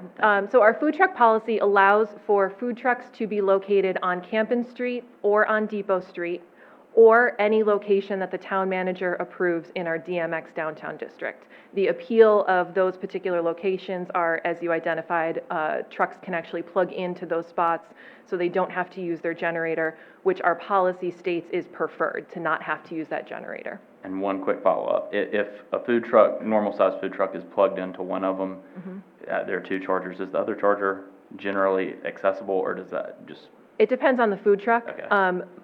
so our food truck policy allows for food trucks to be located on Campen Street or on Depot Street, or any location that the town manager approves in our DMX downtown district. The appeal of those particular locations are, as you identified, trucks can actually plug into those spots, so they don't have to use their generator, which our policy states is preferred, to not have to use that generator. And one quick follow-up. If a food truck, normal-sized food truck is plugged into one of them, there are two chargers, is the other charger generally accessible, or does that just... It depends on the food truck. Okay.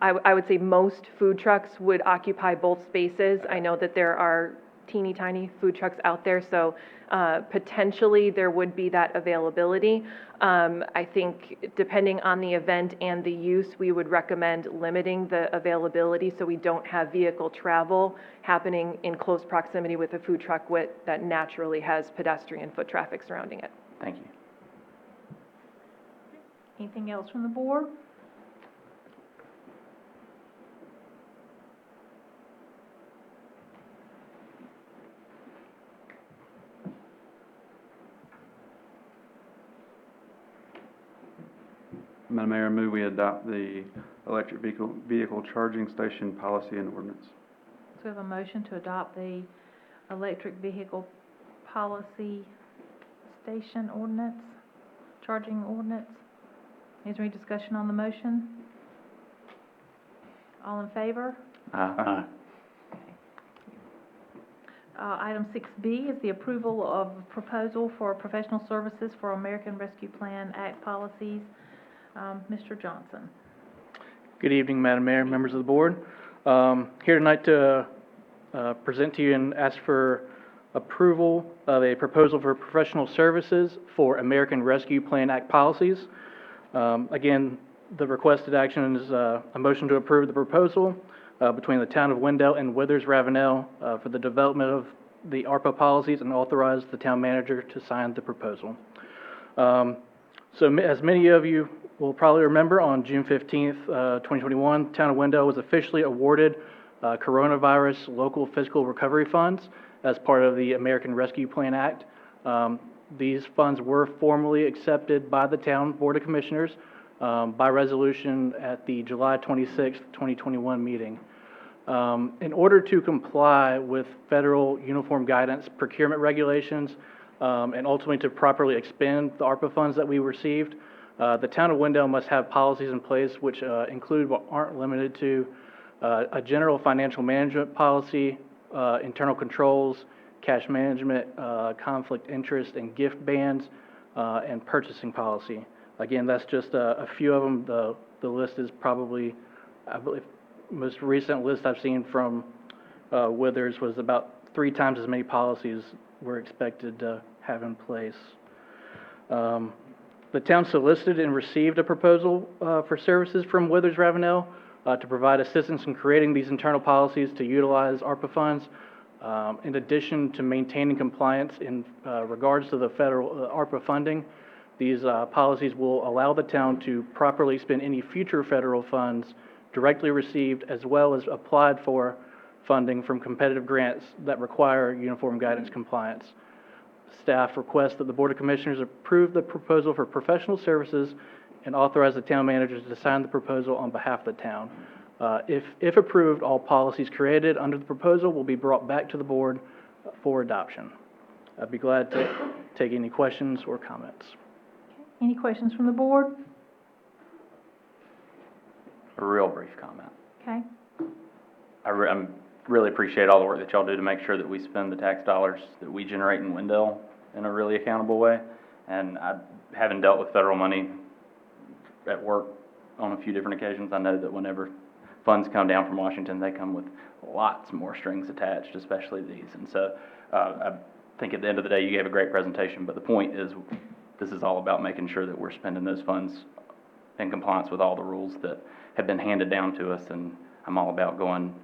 I would say most food trucks would occupy both spaces. I know that there are teeny tiny food trucks out there, so potentially there would be that availability. I think depending on the event and the use, we would recommend limiting the availability so we don't have vehicle travel happening in close proximity with a food truck that naturally has pedestrian foot traffic surrounding it. Thank you. Anything else from the board? Madam Mayor, I move we adopt the electric vehicle charging station policy and ordinance. So we have a motion to adopt the electric vehicle policy station ordinance, charging ordinance. Is there any discussion on the motion? All in favor? Aye. Item 6B is the approval of proposal for professional services for American Rescue Plan Act policies. Mr. Johnson. Good evening, Madam Mayor, members of the board. Here tonight to present to you and ask for approval of a proposal for professional services for American Rescue Plan Act policies. Again, the requested action is a motion to approve the proposal between the town of Wendell and Withers Ravenel for the development of the ARPA policies and authorize the town manager to sign the proposal. So as many of you will probably remember, on June 15th, 2021, town of Windale was officially awarded coronavirus local fiscal recovery funds as part of the American Rescue Plan Act. These funds were formally accepted by the town Board of Commissioners by resolution at the July 26th, 2021 meeting. In order to comply with federal uniform guidance, procurement regulations, and ultimately to properly expend the ARPA funds that we received, the town of Windale must have policies in place which include but aren't limited to a general financial management policy, internal controls, cash management, conflict interest and gift bans, and purchasing policy. Again, that's just a few of them. The list is probably, I believe, most recent list I've seen from Withers was about 3 times as many policies were expected to have in place. The town solicited and received a proposal for services from Withers Ravenel to provide assistance in creating these internal policies to utilize ARPA funds. In addition to maintaining compliance in regards to the federal ARPA funding, these policies will allow the town to properly spend any future federal funds directly received as well as applied for funding from competitive grants that require uniform guidance compliance. Staff requests that the Board of Commissioners approve the proposal for professional services and authorize the town managers to sign the proposal on behalf of the town. If approved, all policies created under the proposal will be brought back to the board for adoption. I'd be glad to take any questions or comments. Any questions from the board? A real brief comment. Okay. I'm really appreciate all the work that y'all do to make sure that we spend the tax dollars that we generate in Windale in a really accountable way. And having dealt with federal money at work on a few different occasions, I know that whenever funds come down from Washington, they come with lots more strings attached, especially these. And so I think at the end of the day, you gave a great presentation, but the point is this is all about making sure that we're spending those funds in compliance with all the rules that have been handed down to us. And I'm all about going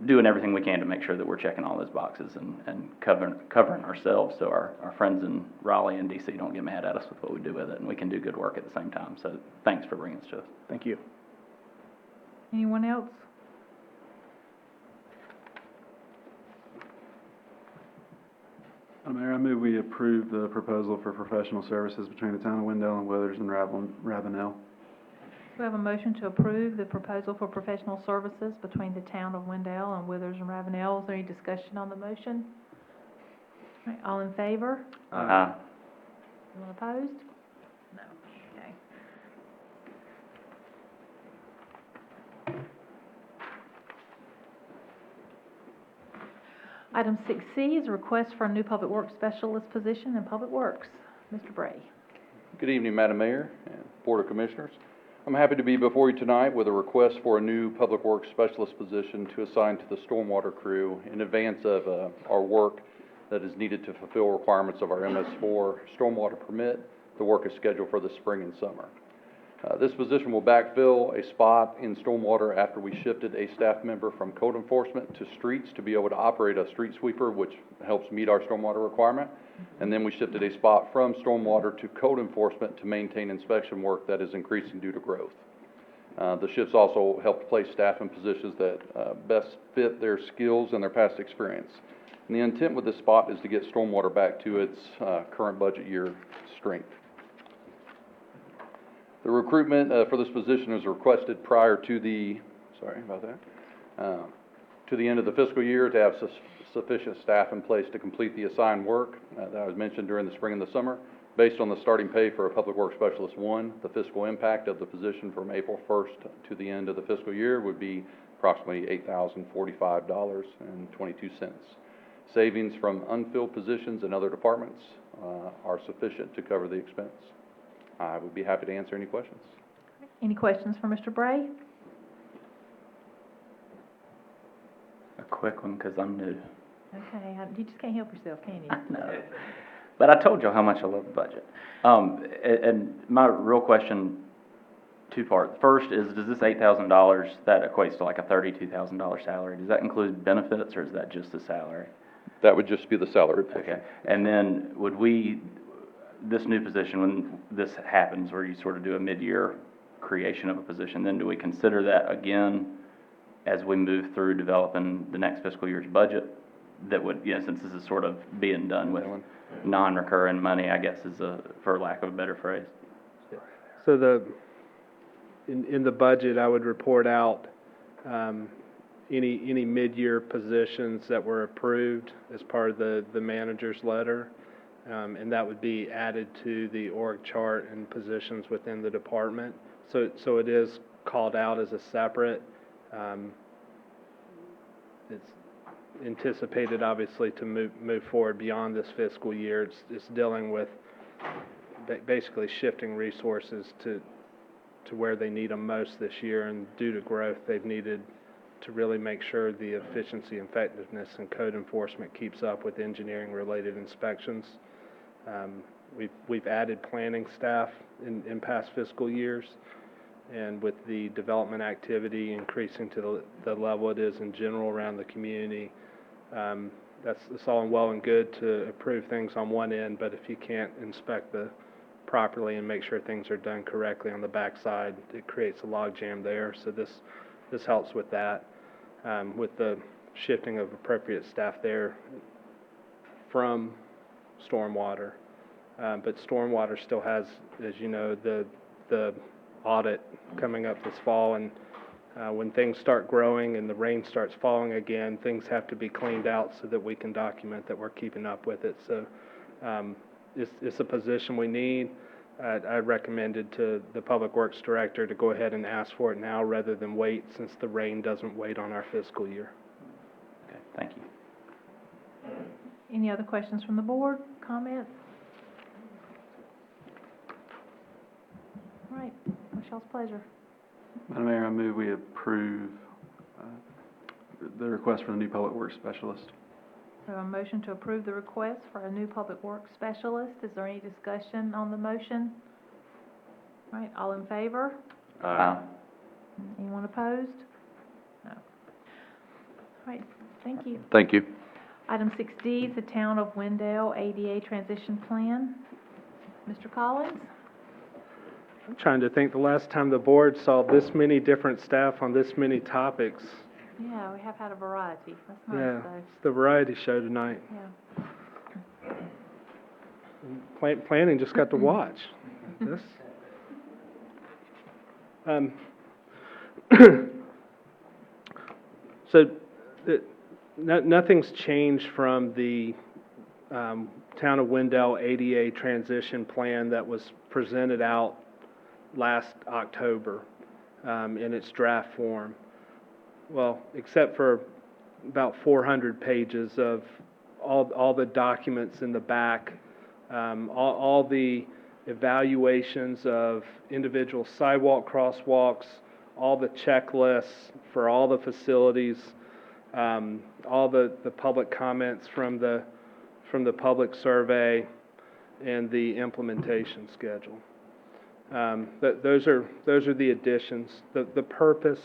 doing everything we can to make sure that we're checking all those boxes and covering ourselves so our friends in Raleigh and DC don't get mad at us with what we do with it, and we can do good work at the same time. So thanks for bringing this to us. Thank you. Anyone else? Madam Mayor, I move we approve the proposal for professional services between the town of Windale and Withers and Ravenel. We have a motion to approve the proposal for professional services between the town of Windale and Withers and Ravenel. Is there any discussion on the motion? All right, all in favor? Anyone opposed? No. Okay. Item 6C is a request for a new public works specialist position in Public Works. Mr. Bray. Good evening, Madam Mayor and Board of Commissioners. I'm happy to be before you tonight with a request for a new Public Works Specialist position to assign to the stormwater crew in advance of our work that is needed to fulfill requirements of our MS4 stormwater permit. The work is scheduled for the spring and summer. This position will backfill a spot in stormwater after we shifted a staff member from code enforcement to streets to be able to operate a street sweeper, which helps meet our stormwater requirement. And then we shifted a spot from stormwater to code enforcement to maintain inspection work that is increasing due to growth. The shifts also help place staff in positions that best fit their skills and their past experience. And the intent with this spot is to get stormwater back to its current budget year strength. The recruitment for this position is requested prior to the, to the end of the fiscal year to have sufficient staff in place to complete the assigned work that was mentioned during the spring and the summer. Based on the starting pay for a Public Works Specialist 1, the fiscal impact of the position from April 1st to the end of the fiscal year would be approximately $8,045.22. Savings from unfilled positions in other departments are sufficient to cover the expense. I would be happy to answer any questions. Any questions for Mr. Bray? A quick one, because I'm new. Okay, you just can't help yourself, can you? No. But I told you how much I love the budget. And my real question, two-part. First is, does this $8,000, that equates to like a $32,000 salary, does that include benefits, or is that just the salary? That would just be the salary portion. Okay. And then would we, this new position, when this happens, where you sort of do a mid-year creation of a position, then do we consider that again as we move through developing the next fiscal year's budget? That would, since this is sort of being done with non-recurring money, I guess, is for lack of a better phrase. So in the budget, I would report out any mid-year positions that were approved as part of the manager's letter, and that would be added to the org chart and positions within the department. So it is called out as a separate. It's anticipated, obviously, to move forward beyond this fiscal year. It's dealing with basically shifting resources to where they need them most this year, and due to growth, they've needed to really make sure the efficiency, effectiveness, and code enforcement keeps up with engineering-related inspections. We've added planning staff in past fiscal years, and with the development activity increasing to the level it is in general around the community, it's all well and good to approve things on one end, but if you can't inspect properly and make sure things are done correctly on the backside, it creates a logjam there. So this helps with that, with the shifting of appropriate staff there from stormwater. But stormwater still has, as you know, the audit coming up this fall, and when things start growing and the rain starts falling again, things have to be cleaned out so that we can document that we're keeping up with it. So it's a position we need. I recommended to the Public Works Director to go ahead and ask for it now rather than wait, since the rain doesn't wait on our fiscal year. Okay, thank you. Any other questions from the board? Comments? All right, what's y'all's pleasure? Madam Mayor, I move we approve the request for the new Public Works Specialist. We have a motion to approve the request for a new Public Works Specialist. Is there any discussion on the motion? All right, all in favor? Anyone opposed? No. All right, thank you. Thank you. Item 6D is the Town of Windale ADA Transition Plan. Mr. Collins? I'm trying to think the last time the board saw this many different staff on this many topics. Yeah, we have had a variety. That's nice, Yeah, though. it's the variety show tonight. Yeah. Planning just got to watch. This. Um, So, nothing's changed from the Town of Windale ADA transition plan that was presented out last October in its draft form. Well, except for about 400 pages of all the documents in the back, all the evaluations of individual sidewalk crosswalks, all the checklists for all the facilities, all the public comments from the public survey, and the implementation schedule. Those are the additions. The purpose,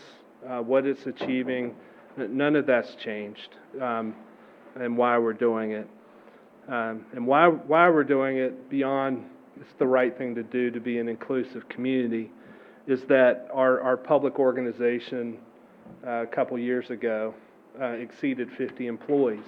what it's achieving, none of that's changed, and why we're doing it. And why we're doing it beyond it's the right thing to do to be an inclusive community is that our public organization a couple years ago exceeded 50 employees.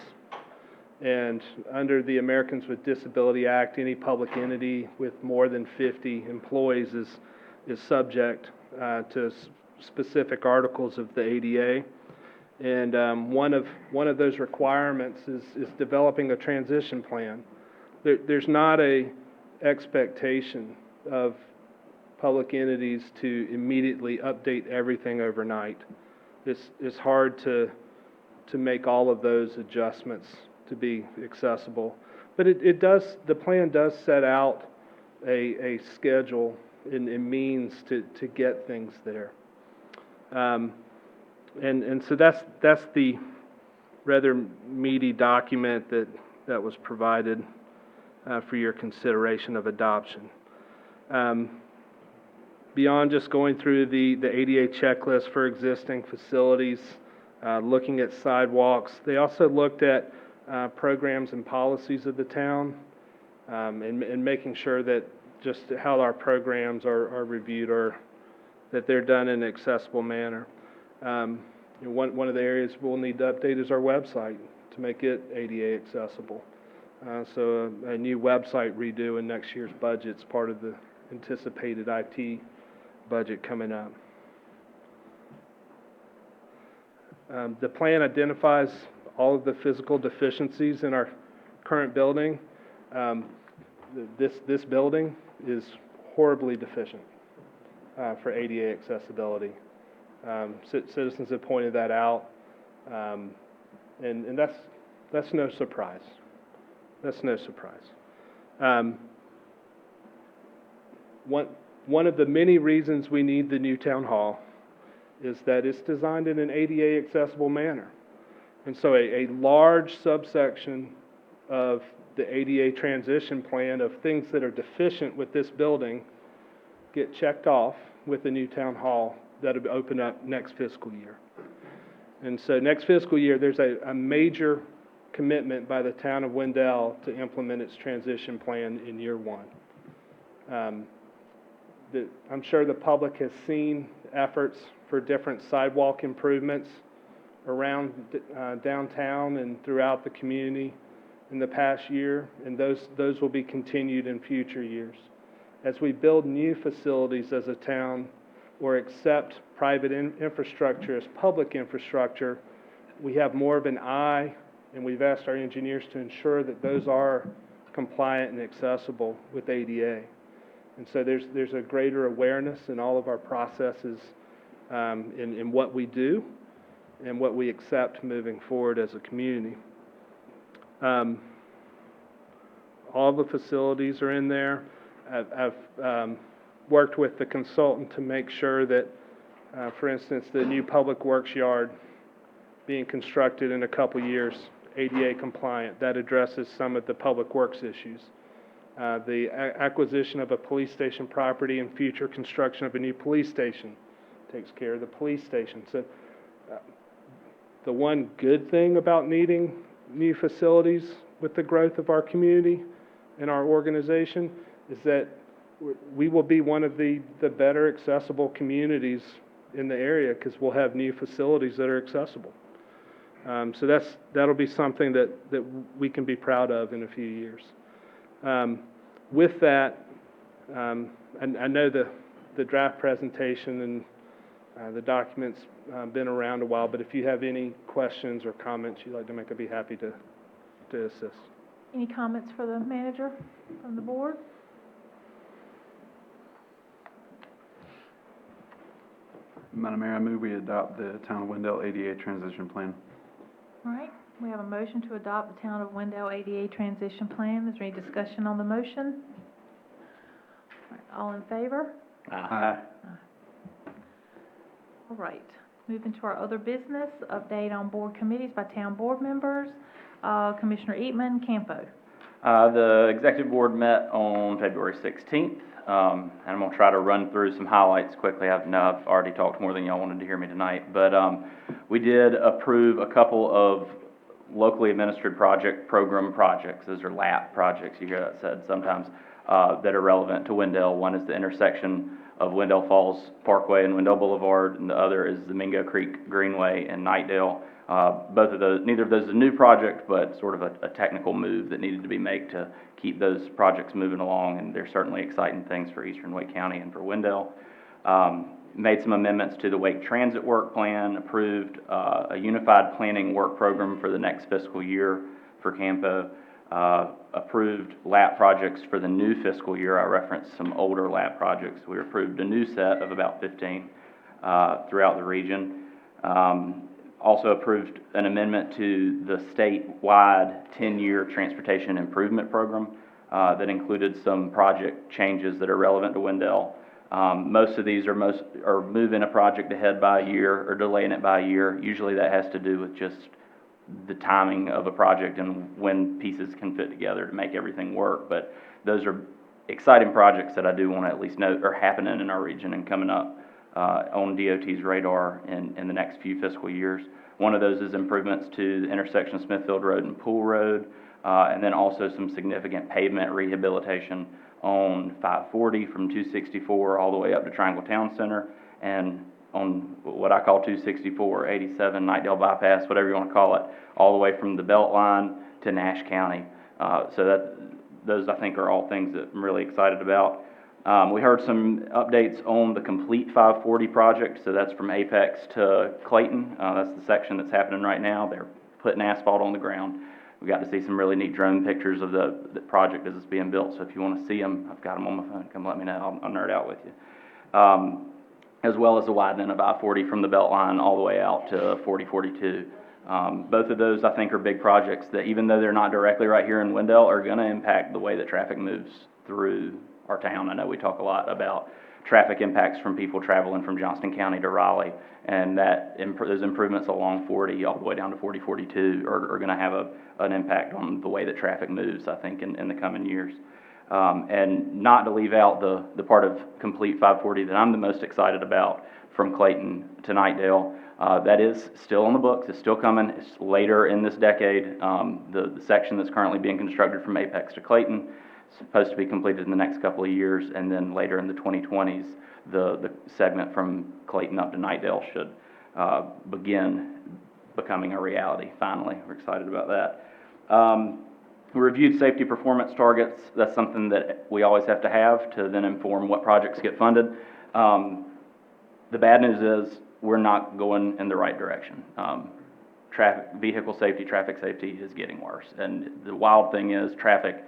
And under the Americans with Disability Act, any public entity with more than 50 employees is subject to specific articles of the ADA. And one of those requirements is developing a transition plan. There's not a expectation of public entities to immediately update everything overnight. It's hard to make all of those adjustments to be accessible. But the plan does set out a schedule and means to get things there. And so that's the rather meaty document that was provided for your consideration of adoption. Beyond just going through the ADA checklist for existing facilities, looking at sidewalks, they also looked at programs and policies of the town, and making sure that just how our programs are reviewed or that they're done in an accessible manner. One of the areas we'll need to update is our website to make it ADA accessible. So a new website redo in next year's budget is part of the anticipated IT budget coming up. The plan identifies all of the physical deficiencies in our current building. This building is horribly deficient for ADA accessibility. Citizens have pointed that out, and that's no surprise. That's no surprise. One of the many reasons we need the new town hall is that it's designed in an ADA accessible manner. And so a large subsection of the ADA transition plan of things that are deficient with this building get checked off with the new town hall that'll open up next fiscal year. And so next fiscal year, there's a major commitment by the town of Windale to implement its transition plan in year one. I'm sure the public has seen efforts for different sidewalk improvements around downtown and throughout the community in the past year, and those will be continued in future years. As we build new facilities as a town or accept private infrastructure as public infrastructure, we have more of an eye, and we've asked our engineers to ensure that those are compliant and accessible with ADA. And so there's a greater awareness in all of our processes in what we do and what we accept moving forward as a community. All the facilities are in there. I've worked with the consultant to make sure that, for instance, the new public works yard being constructed in a couple years, ADA compliant, that addresses some of the public works issues. The acquisition of a police station property and future construction of a new police station takes care of the police station. So the one good thing about needing new facilities with the growth of our community and our organization is that we will be one of the better accessible communities in the area because we'll have new facilities that are accessible. So that'll be something that we can be proud of in a few years. With that, I know the draft presentation, and the document's been around a while, but if you have any questions or comments you'd like to make, I'd be happy to assist. Any comments for the manager from the board? Madam Mayor, I move we adopt the Town of Windale ADA Transition Plan. All right, we have a motion to adopt the Town of Windale ADA Transition Plan. Is there any discussion on the motion? All right, all in favor? Aye. All right, moving to our other business, update on board committees by town board members. Commissioner Eatman, Campo. The executive board met on February 16th, and I'm going to try to run through some highlights quickly. I've already talked more than y'all wanted to hear me tonight, but we did approve a couple of locally administered program projects. Those are LAP projects, you hear that said sometimes, that are relevant to Windale. One is the intersection of Windale Falls Parkway and Windale Boulevard, and the other is the Mingo Creek Greenway in Nightdale. Both of those, neither of those is a new project, but sort of a technical move that needed to be made to keep those projects moving along, and they're certainly exciting things for Eastern Wake County and for Windale. Made some amendments to the Wake Transit Work Plan, approved a unified planning work program for the next fiscal year for Campo, approved LAP projects for the new fiscal year. I referenced some older LAP projects. We approved a new set of about 15 throughout the region. Also approved an amendment to the statewide 10-year transportation improvement program that included some project changes that are relevant to Windale. Most of these are moving a project ahead by a year or delaying it by a year. Usually that has to do with just the timing of a project and when pieces can fit together to make everything work. But those are exciting projects that I do want to at least note are happening in our region and coming up on DOT's radar in the next few fiscal years. One of those is improvements to the intersection of Smithfield Road and Pool Road, and then also some significant pavement rehabilitation on 540 from 264 all the way up to Triangle Town Center, and on what I call 264, 87, Nightdale Bypass, whatever you want to call it, all the way from the Beltline to Nash County. Those I think are all things that I'm really excited about. We heard some updates on the Complete 540 project, so that's from Apex to Clayton. That's the section that's happening right now. They're putting asphalt on the ground. We got to see some really neat drone pictures of the project as it's being built, so if you want to see them, I've got them on my phone. Come let me know. I'll nerd out with you. As well as the widening of I-40 from the Beltline all the way out to 4042. Both of those, I think, are big projects that, even though they're not directly right here in Windale, are going to impact the way that traffic moves through our town. I know we talk a lot about traffic impacts from people traveling from Johnston County to Raleigh, and those improvements along 40 all the way down to 4042 are going to have an impact on the way that traffic moves, I think, in the coming years. And not to leave out the part of Complete 540 that I'm the most excited about from Clayton to Nightdale. That is still on the books. It's still coming. It's later in this decade. The section that's currently being constructed from Apex to Clayton is supposed to be completed in the next couple of years, and then later in the 2020s, the segment from Clayton up to Nightdale should begin becoming a reality, finally. We're excited about that. We reviewed safety performance targets. That's something that we always have to then inform what projects get funded. The bad news is we're not going in the right direction. Vehicle safety, traffic safety is getting worse. And the wild thing is traffic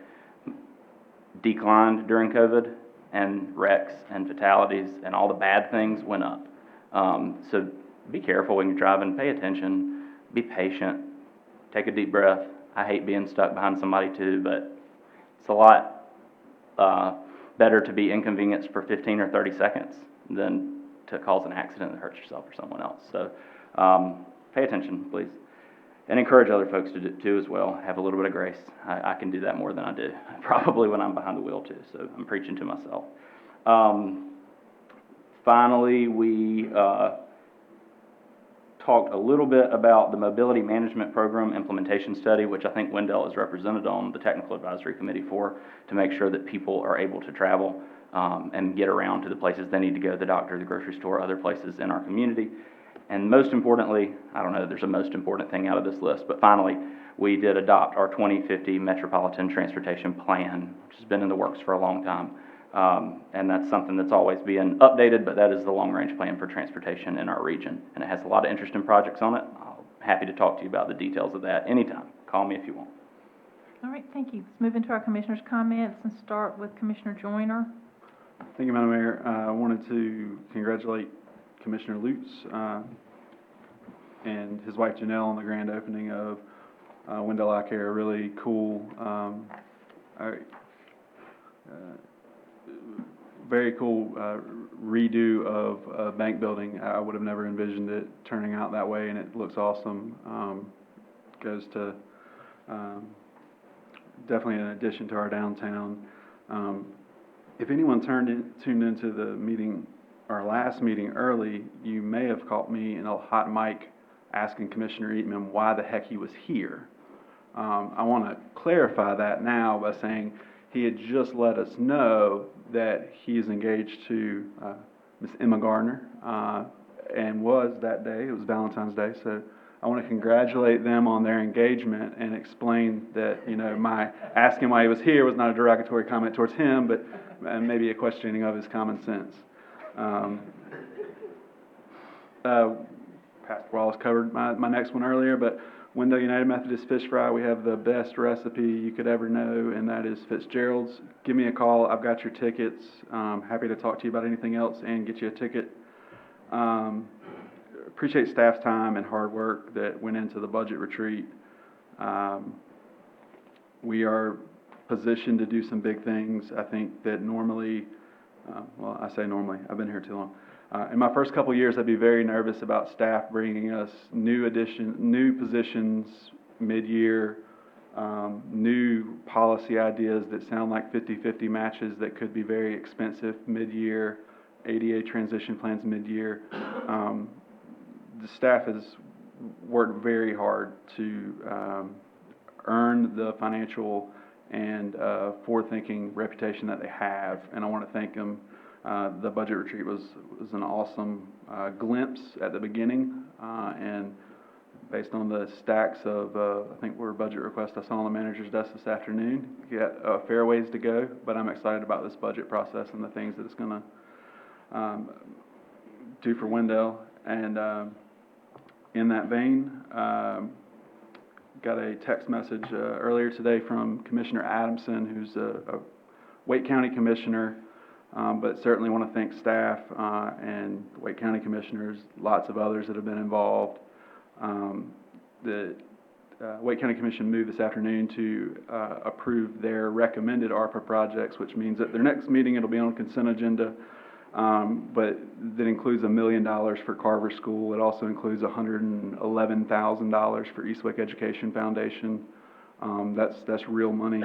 declined during COVID, and wrecks and fatalities and all the bad things went up. So be careful when you're driving, pay attention, be patient, take a deep breath. I hate being stuck behind somebody too, but it's a lot better to be inconvenienced for 15 or 30 seconds than to cause an accident that hurts yourself or someone else. So pay attention, please. And encourage other folks to do too as well. Have a little bit of grace. I can do that more than I do, probably when I'm behind the wheel too, so I'm preaching to myself. Finally, we talked a little bit about the Mobility Management Program Implementation Study, which I think Wendell is represented on the Technical Advisory Committee for, to make sure that people are able to travel and get around to the places they need to go, the doctor, the grocery store, other places in our community. And most importantly, I don't know if there's a most important thing out of this list, but finally, we did adopt our 2050 Metropolitan Transportation Plan, which has been in the works for a long time. And that's something that's always being updated, but that is the long-range plan for transportation in our region. And it has a lot of interesting projects on it. I'm happy to talk to you about the details of that anytime. Call me if you want. All right, thank you. Let's move into our commissioners' comments and start with Commissioner Joyner. Thank you, Madam Mayor. I wanted to congratulate Commissioner Lutz and his wife Janelle on the grand opening of Windale Eye Care. Really cool, very cool redo of a bank building. I would have never envisioned it turning out that way, and it looks awesome. Goes to definitely an addition to our downtown. If anyone tuned into the meeting, our last meeting early, you may have caught me in a hot mic asking Commissioner Eatman why the heck he was here. I want to clarify that now by saying he had just let us know that he is engaged to Miss Emma Gardner, and was that day. It was Valentine's Day, so I want to congratulate them on their engagement and explain that, my asking why he was here was not a derogatory comment towards him, but maybe a questioning of his common sense. Pastor Wallace covered my next one earlier, but Wendell United Methodist Fish Fry, we have the best recipe you could ever know, and that is Fitzgerald's. Give me a call. I've got your tickets. Happy to talk to you about anything else and get you a ticket. Appreciate staff's time and hard work that went into the budget retreat. We are positioned to do some big things. I think that normally, I say normally, I've been here too long. In my first couple years, I'd be very nervous about staff bringing us new positions mid-year, new policy ideas that sound like 50-50 matches that could be very expensive mid-year, ADA transition plans mid-year. The staff has worked very hard to earn the financial and forward-thinking reputation that they have, and I want to thank them. The budget retreat was an awesome glimpse at the beginning, and based on the stacks of, I think were budget requests I saw on the manager's desk this afternoon, got a fair ways to go, but I'm excited about this budget process and the things that it's going to do for Windale. And in that vein, got a text message earlier today from Commissioner Adamson, who's a Wake County Commissioner, but certainly want to thank staff and Wake County Commissioners, lots of others that have been involved. The Wake County Commission moved this afternoon to approve their recommended ARPA projects, which means at their next meeting it'll be on consent agenda, but that includes $1 million for Carver School. It also includes $111,000 for East Wake Education Foundation. That's real money.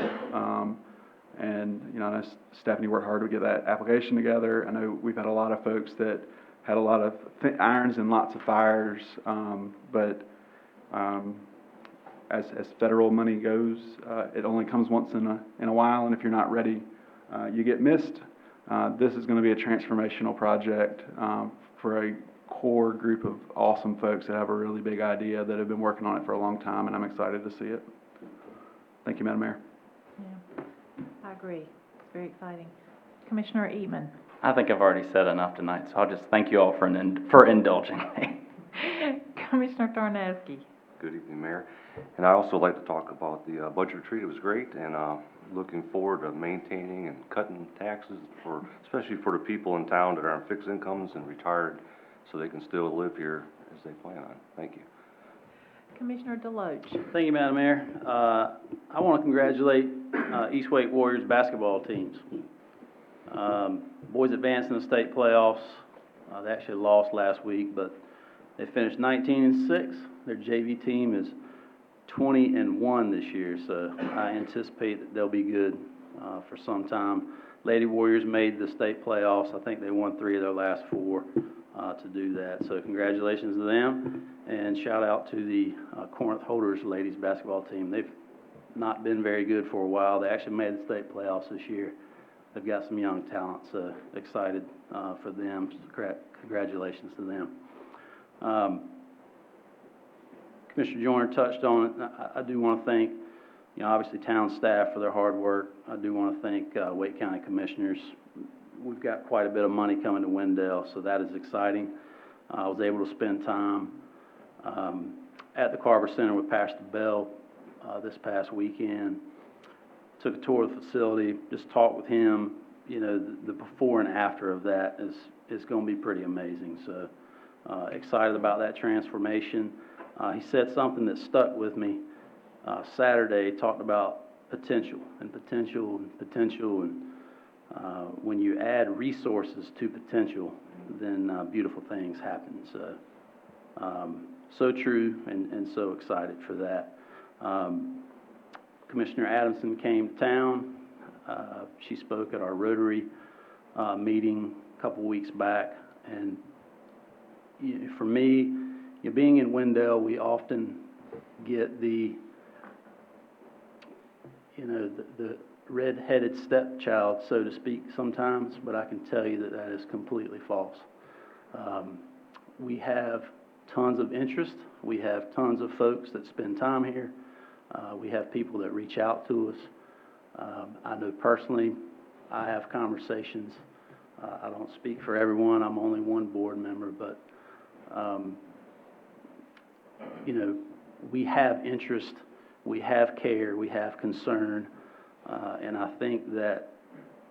And, I know Stephanie worked hard to get that application together. I know we've had a lot of folks that had a lot of irons and lots of fires, but as federal money goes, it only comes once in a while, and if you're not ready, you get missed. This is going to be a transformational project for a core group of awesome folks that have a really big idea that have been working on it for a long time, and I'm excited to see it. Thank you, Madam Mayor. Yeah, I agree. It's very exciting. Commissioner Eatman. I think I've already said enough tonight, so I'll just thank you all for indulging me. Commissioner Tarnowski. Good evening, Mayor. And I also like to talk about the budget retreat. It was great, and looking forward to maintaining and cutting taxes, especially for the people in town that are on fixed incomes and retired, so they can still live here as they plan on. Thank you. Commissioner Deloach. Thank you, Madam Mayor. I want to congratulate East Wake Warriors basketball teams. Boys advanced in the state playoffs. They actually lost last week, but they finished 19-6. Their JV team is 20-1 this year, so I anticipate that they'll be good for some time. Lady Warriors made the state playoffs. I think they won 3 of their last 4 to do that. So congratulations to them, and shout out to the Corinth Holders ladies basketball team. They've not been very good for a while. They actually made the state playoffs this year. They've got some young talent, so excited for them. Congratulations to them. Commissioner Joyner touched on it. I do want to thank, obviously town staff for their hard work. I do want to thank Wake County Commissioners. we've got quite a bit of money coming to Windale, so that is exciting. I was able to spend time at the Carver Center with Pastor Bell this past weekend. Took a tour of the facility, just talked with him. You know, the before and after of that is going to be pretty amazing. So excited about that transformation. He said something that stuck with me Saturday, talked about potential and potential and potential, and when you add resources to potential, then beautiful things happen. So, so true and so excited for that. Commissioner Adamson came to town. She spoke at our Rotary meeting a couple weeks back, and for me, being in Windale, we often get the red-headed stepchild, so to speak, sometimes, but I can tell you that that is completely false. We have tons of interest. We have tons of folks that spend time here. We have people that reach out to us. I know personally, I have conversations. I don't speak for everyone. I'm only one board member, but, we have interest, we have care, we have concern, and I think that,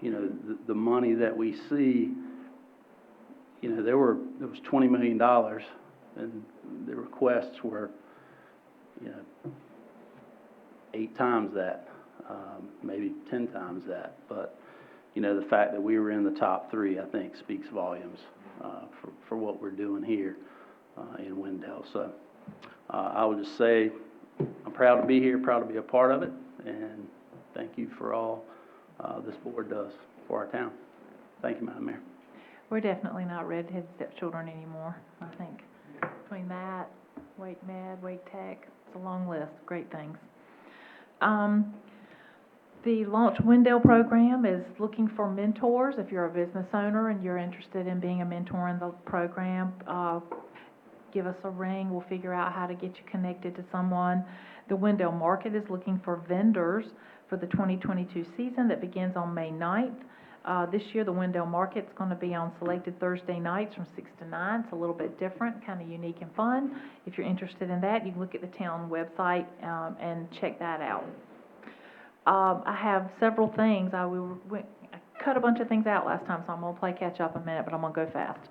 the money that we see, there was $20 million, and the requests were, 8 times that, maybe 10 times that. But, the fact that we were in the top 3, I think, speaks volumes for what we're doing here in Windale. So I would just say I'm proud to be here, proud to be a part of it, and thank you for all this board does for our town. Thank you, Madam Mayor. We're definitely not redhead stepchildren anymore, I think. Between that, Wake Med, Wake Tech, it's a long list of great things. The Launch Windale program is looking for mentors. If you're a business owner and you're interested in being a mentor in the program, give us a ring. We'll figure out how to get you connected to someone. The Windale Market is looking for vendors for the 2022 season that begins on May 9th. This year, the Windale Market's going to be on selected Thursday nights from 6 to 9. It's a little bit different, kind of unique and fun. If you're interested in that, you can look at the town website and check that out. I have several things. I cut a bunch of things out last time, so I'm going to play catch up a minute, but I'm going to go fast.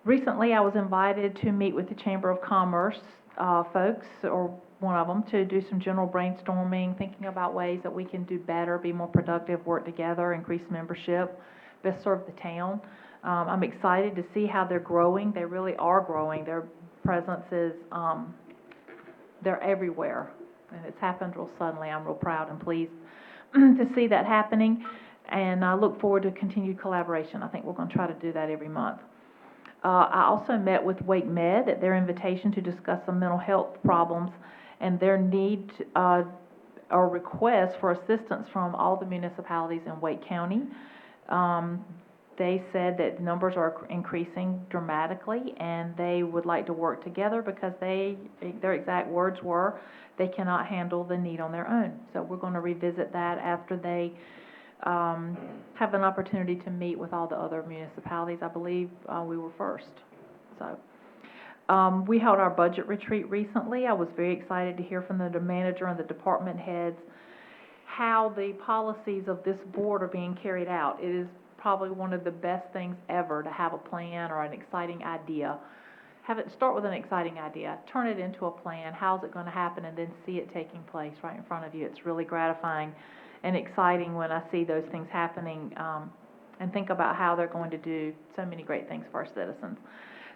Recently, I was invited to meet with the Chamber of Commerce folks, or one of them, to do some general brainstorming, thinking about ways that we can do better, be more productive, work together, increase membership, best serve the town. I'm excited to see how they're growing. They really are growing. Their presence is, they're everywhere, and it's happened real suddenly. I'm real proud and pleased to see that happening, and I look forward to continued collaboration. I think we're going to try to do that every month. I also met with Wake Med at their invitation to discuss some mental health problems and their need or request for assistance from all the municipalities in Wake County. They said that numbers are increasing dramatically, and they would like to work together because their exact words were, they cannot handle the need on their own. So we're going to revisit that after they have an opportunity to meet with all the other municipalities. I believe we were first. So we held our budget retreat recently. I was very excited to hear from the manager and the department heads how the policies of this board are being carried out. It is probably one of the best things ever to have a plan or an exciting idea. Start with an exciting idea, turn it into a plan. How's it going to happen, and then see it taking place right in front of you. It's really gratifying and exciting when I see those things happening and think about how they're going to do so many great things for our citizens.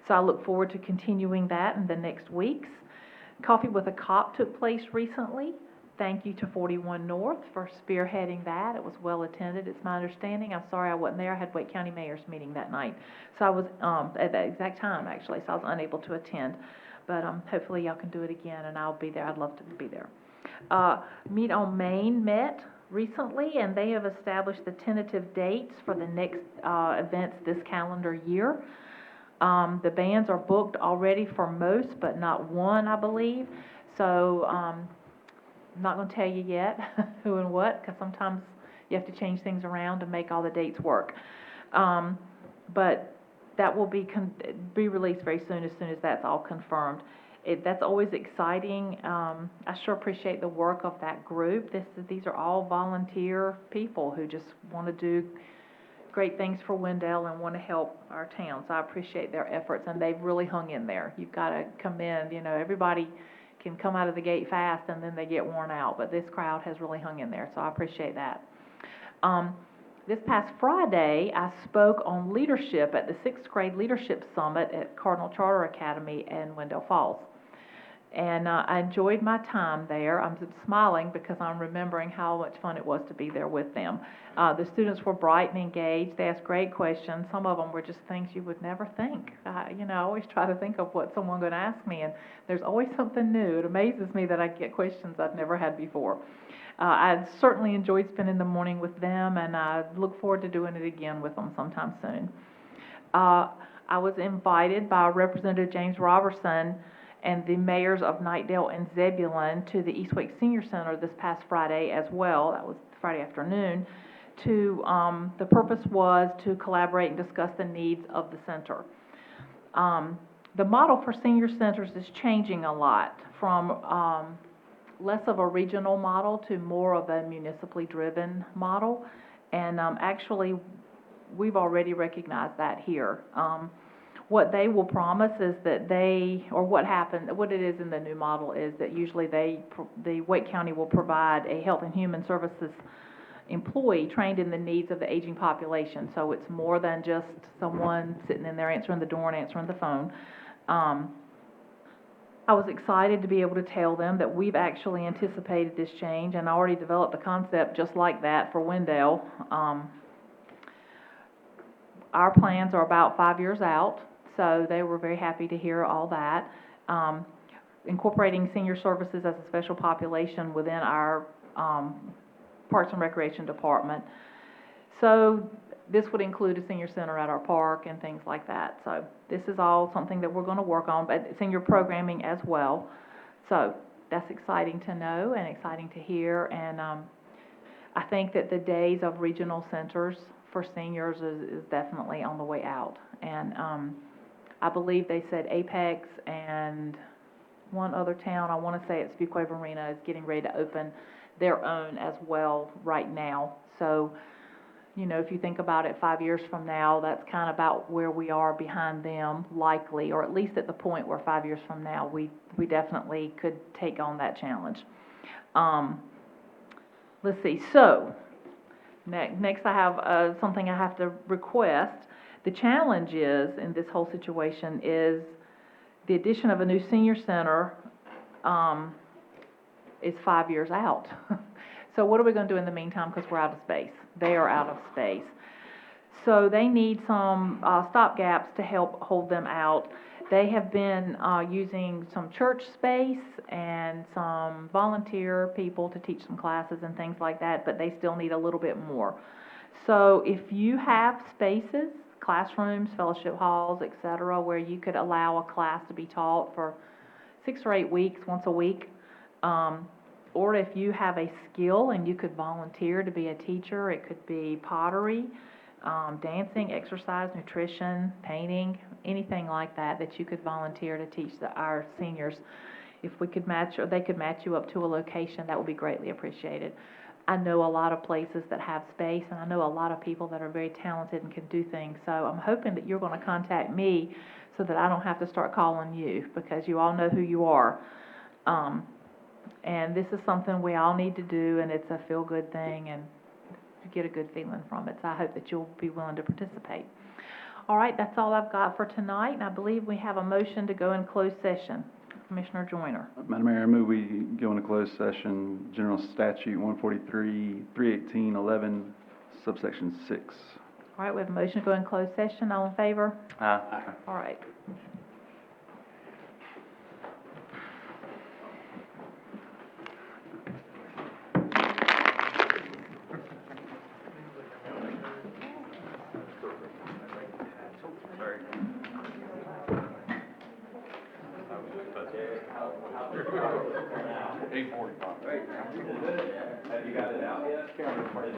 So I look forward to continuing that in the next weeks. Coffee with a Cop took place recently. Thank you to 41 North for spearheading that. It was well attended, it's my understanding. I'm sorry I wasn't there. I had Wake County Mayor's meeting that night. So I was at that exact time, actually, so I was unable to attend. But hopefully y'all can do it again, and I'll be there. I'd love to be there. Meet on Main met recently, and they have established the tentative dates for the next events this calendar year. The bands are booked already for most, but not one, I believe. So I'm not going to tell you yet who and what, because sometimes you have to change things around to make all the dates work. But that will be released very soon as that's all confirmed. That's always exciting. I sure appreciate the work of that group. These are all volunteer people who just want to do great things for Windale and want to help our town. So I appreciate their efforts, and they've really hung in there. You've got to commend, everybody can come out of the gate fast and then they get worn out, but this crowd has really hung in there, so I appreciate that. This past Friday, I spoke on leadership at the 6th grade leadership summit at Cardinal Charter Academy in Wendell Falls. And I enjoyed my time there. I'm just smiling because I'm remembering how much fun it was to be there with them. The students were bright and engaged. They asked great questions. Some of them were just things you would never think. I always try to think of what someone's going to ask me, and there's always something new. It amazes me that I get questions I've never had before. I certainly enjoyed spending the morning with them, and I look forward to doing it again with them sometime soon. I was invited by Representative James Robertson and the mayors of Knightdale and Zebulon to the Eastwick Senior Center this past Friday as well. That was Friday afternoon. The purpose was to collaborate and discuss the needs of the center. The model for senior centers is changing a lot from less of a regional model to more of a municipally driven model. And actually, we've already recognized that here. What they will promise is that what it is in the new model is that usually the Wake County will provide a Health and Human Services employee trained in the needs of the aging population. So it's more than just someone sitting in there answering the door and answering the phone. I was excited to be able to tell them that we've actually anticipated this change and already developed a concept just like that for Windale. Our plans are about 5 years out, so they were very happy to hear all that. Incorporating senior services as a special population within our Parks and Recreation Department. So this would include a senior center at our park and things like that. So this is all something that we're going to work on, but senior programming as well. So that's exciting to know and exciting to hear. And I think that the days of regional centers for seniors is definitely on the way out. And I believe they said Apex and one other town, I want to say it's Fuquay Arena, is getting ready to open their own as well right now. So, if you think about it 5 years from now, that's kind of about where we are behind them, likely, or at least at the point where 5 years from now, we definitely could take on that challenge. Let's see, so next I have something I have to request. The challenge is, in this whole situation, is the addition of a new senior center is 5 years out. So what are we going to do in the meantime, because we're out of space? They are out of space. So they need some stopgaps to help hold them out. They have been using some church space and some volunteer people to teach some classes and things like that, but they still need a little bit more. So if you have spaces, classrooms, fellowship halls, etc., where you could allow a class to be taught for 6 or 8 weeks, once a week, or if you have a skill and you could volunteer to be a teacher, it could be pottery, dancing, exercise, nutrition, painting, anything like that you could volunteer to teach our seniors. If we could match, or they could match you up to a location, that would be greatly appreciated. I know a lot of places that have space, and I know a lot of people that are very talented and can do things. So I'm hoping that you're going to contact me so that I don't have to start calling you, because you all know who you are. And this is something we all need to do, and it's a feel-good thing, and you get a good feeling from it. So I hope that you'll be willing to participate. All right, that's all I've got for tonight, and I believe we have a motion to go in closed session. Commissioner Joyner. Madam Mayor, I move we go into closed session, General Statute 143, 318.11, subsection 6. All right, we have a motion to go in closed session. All in favor? Aye. All right. $8.45. Have you got it out yet?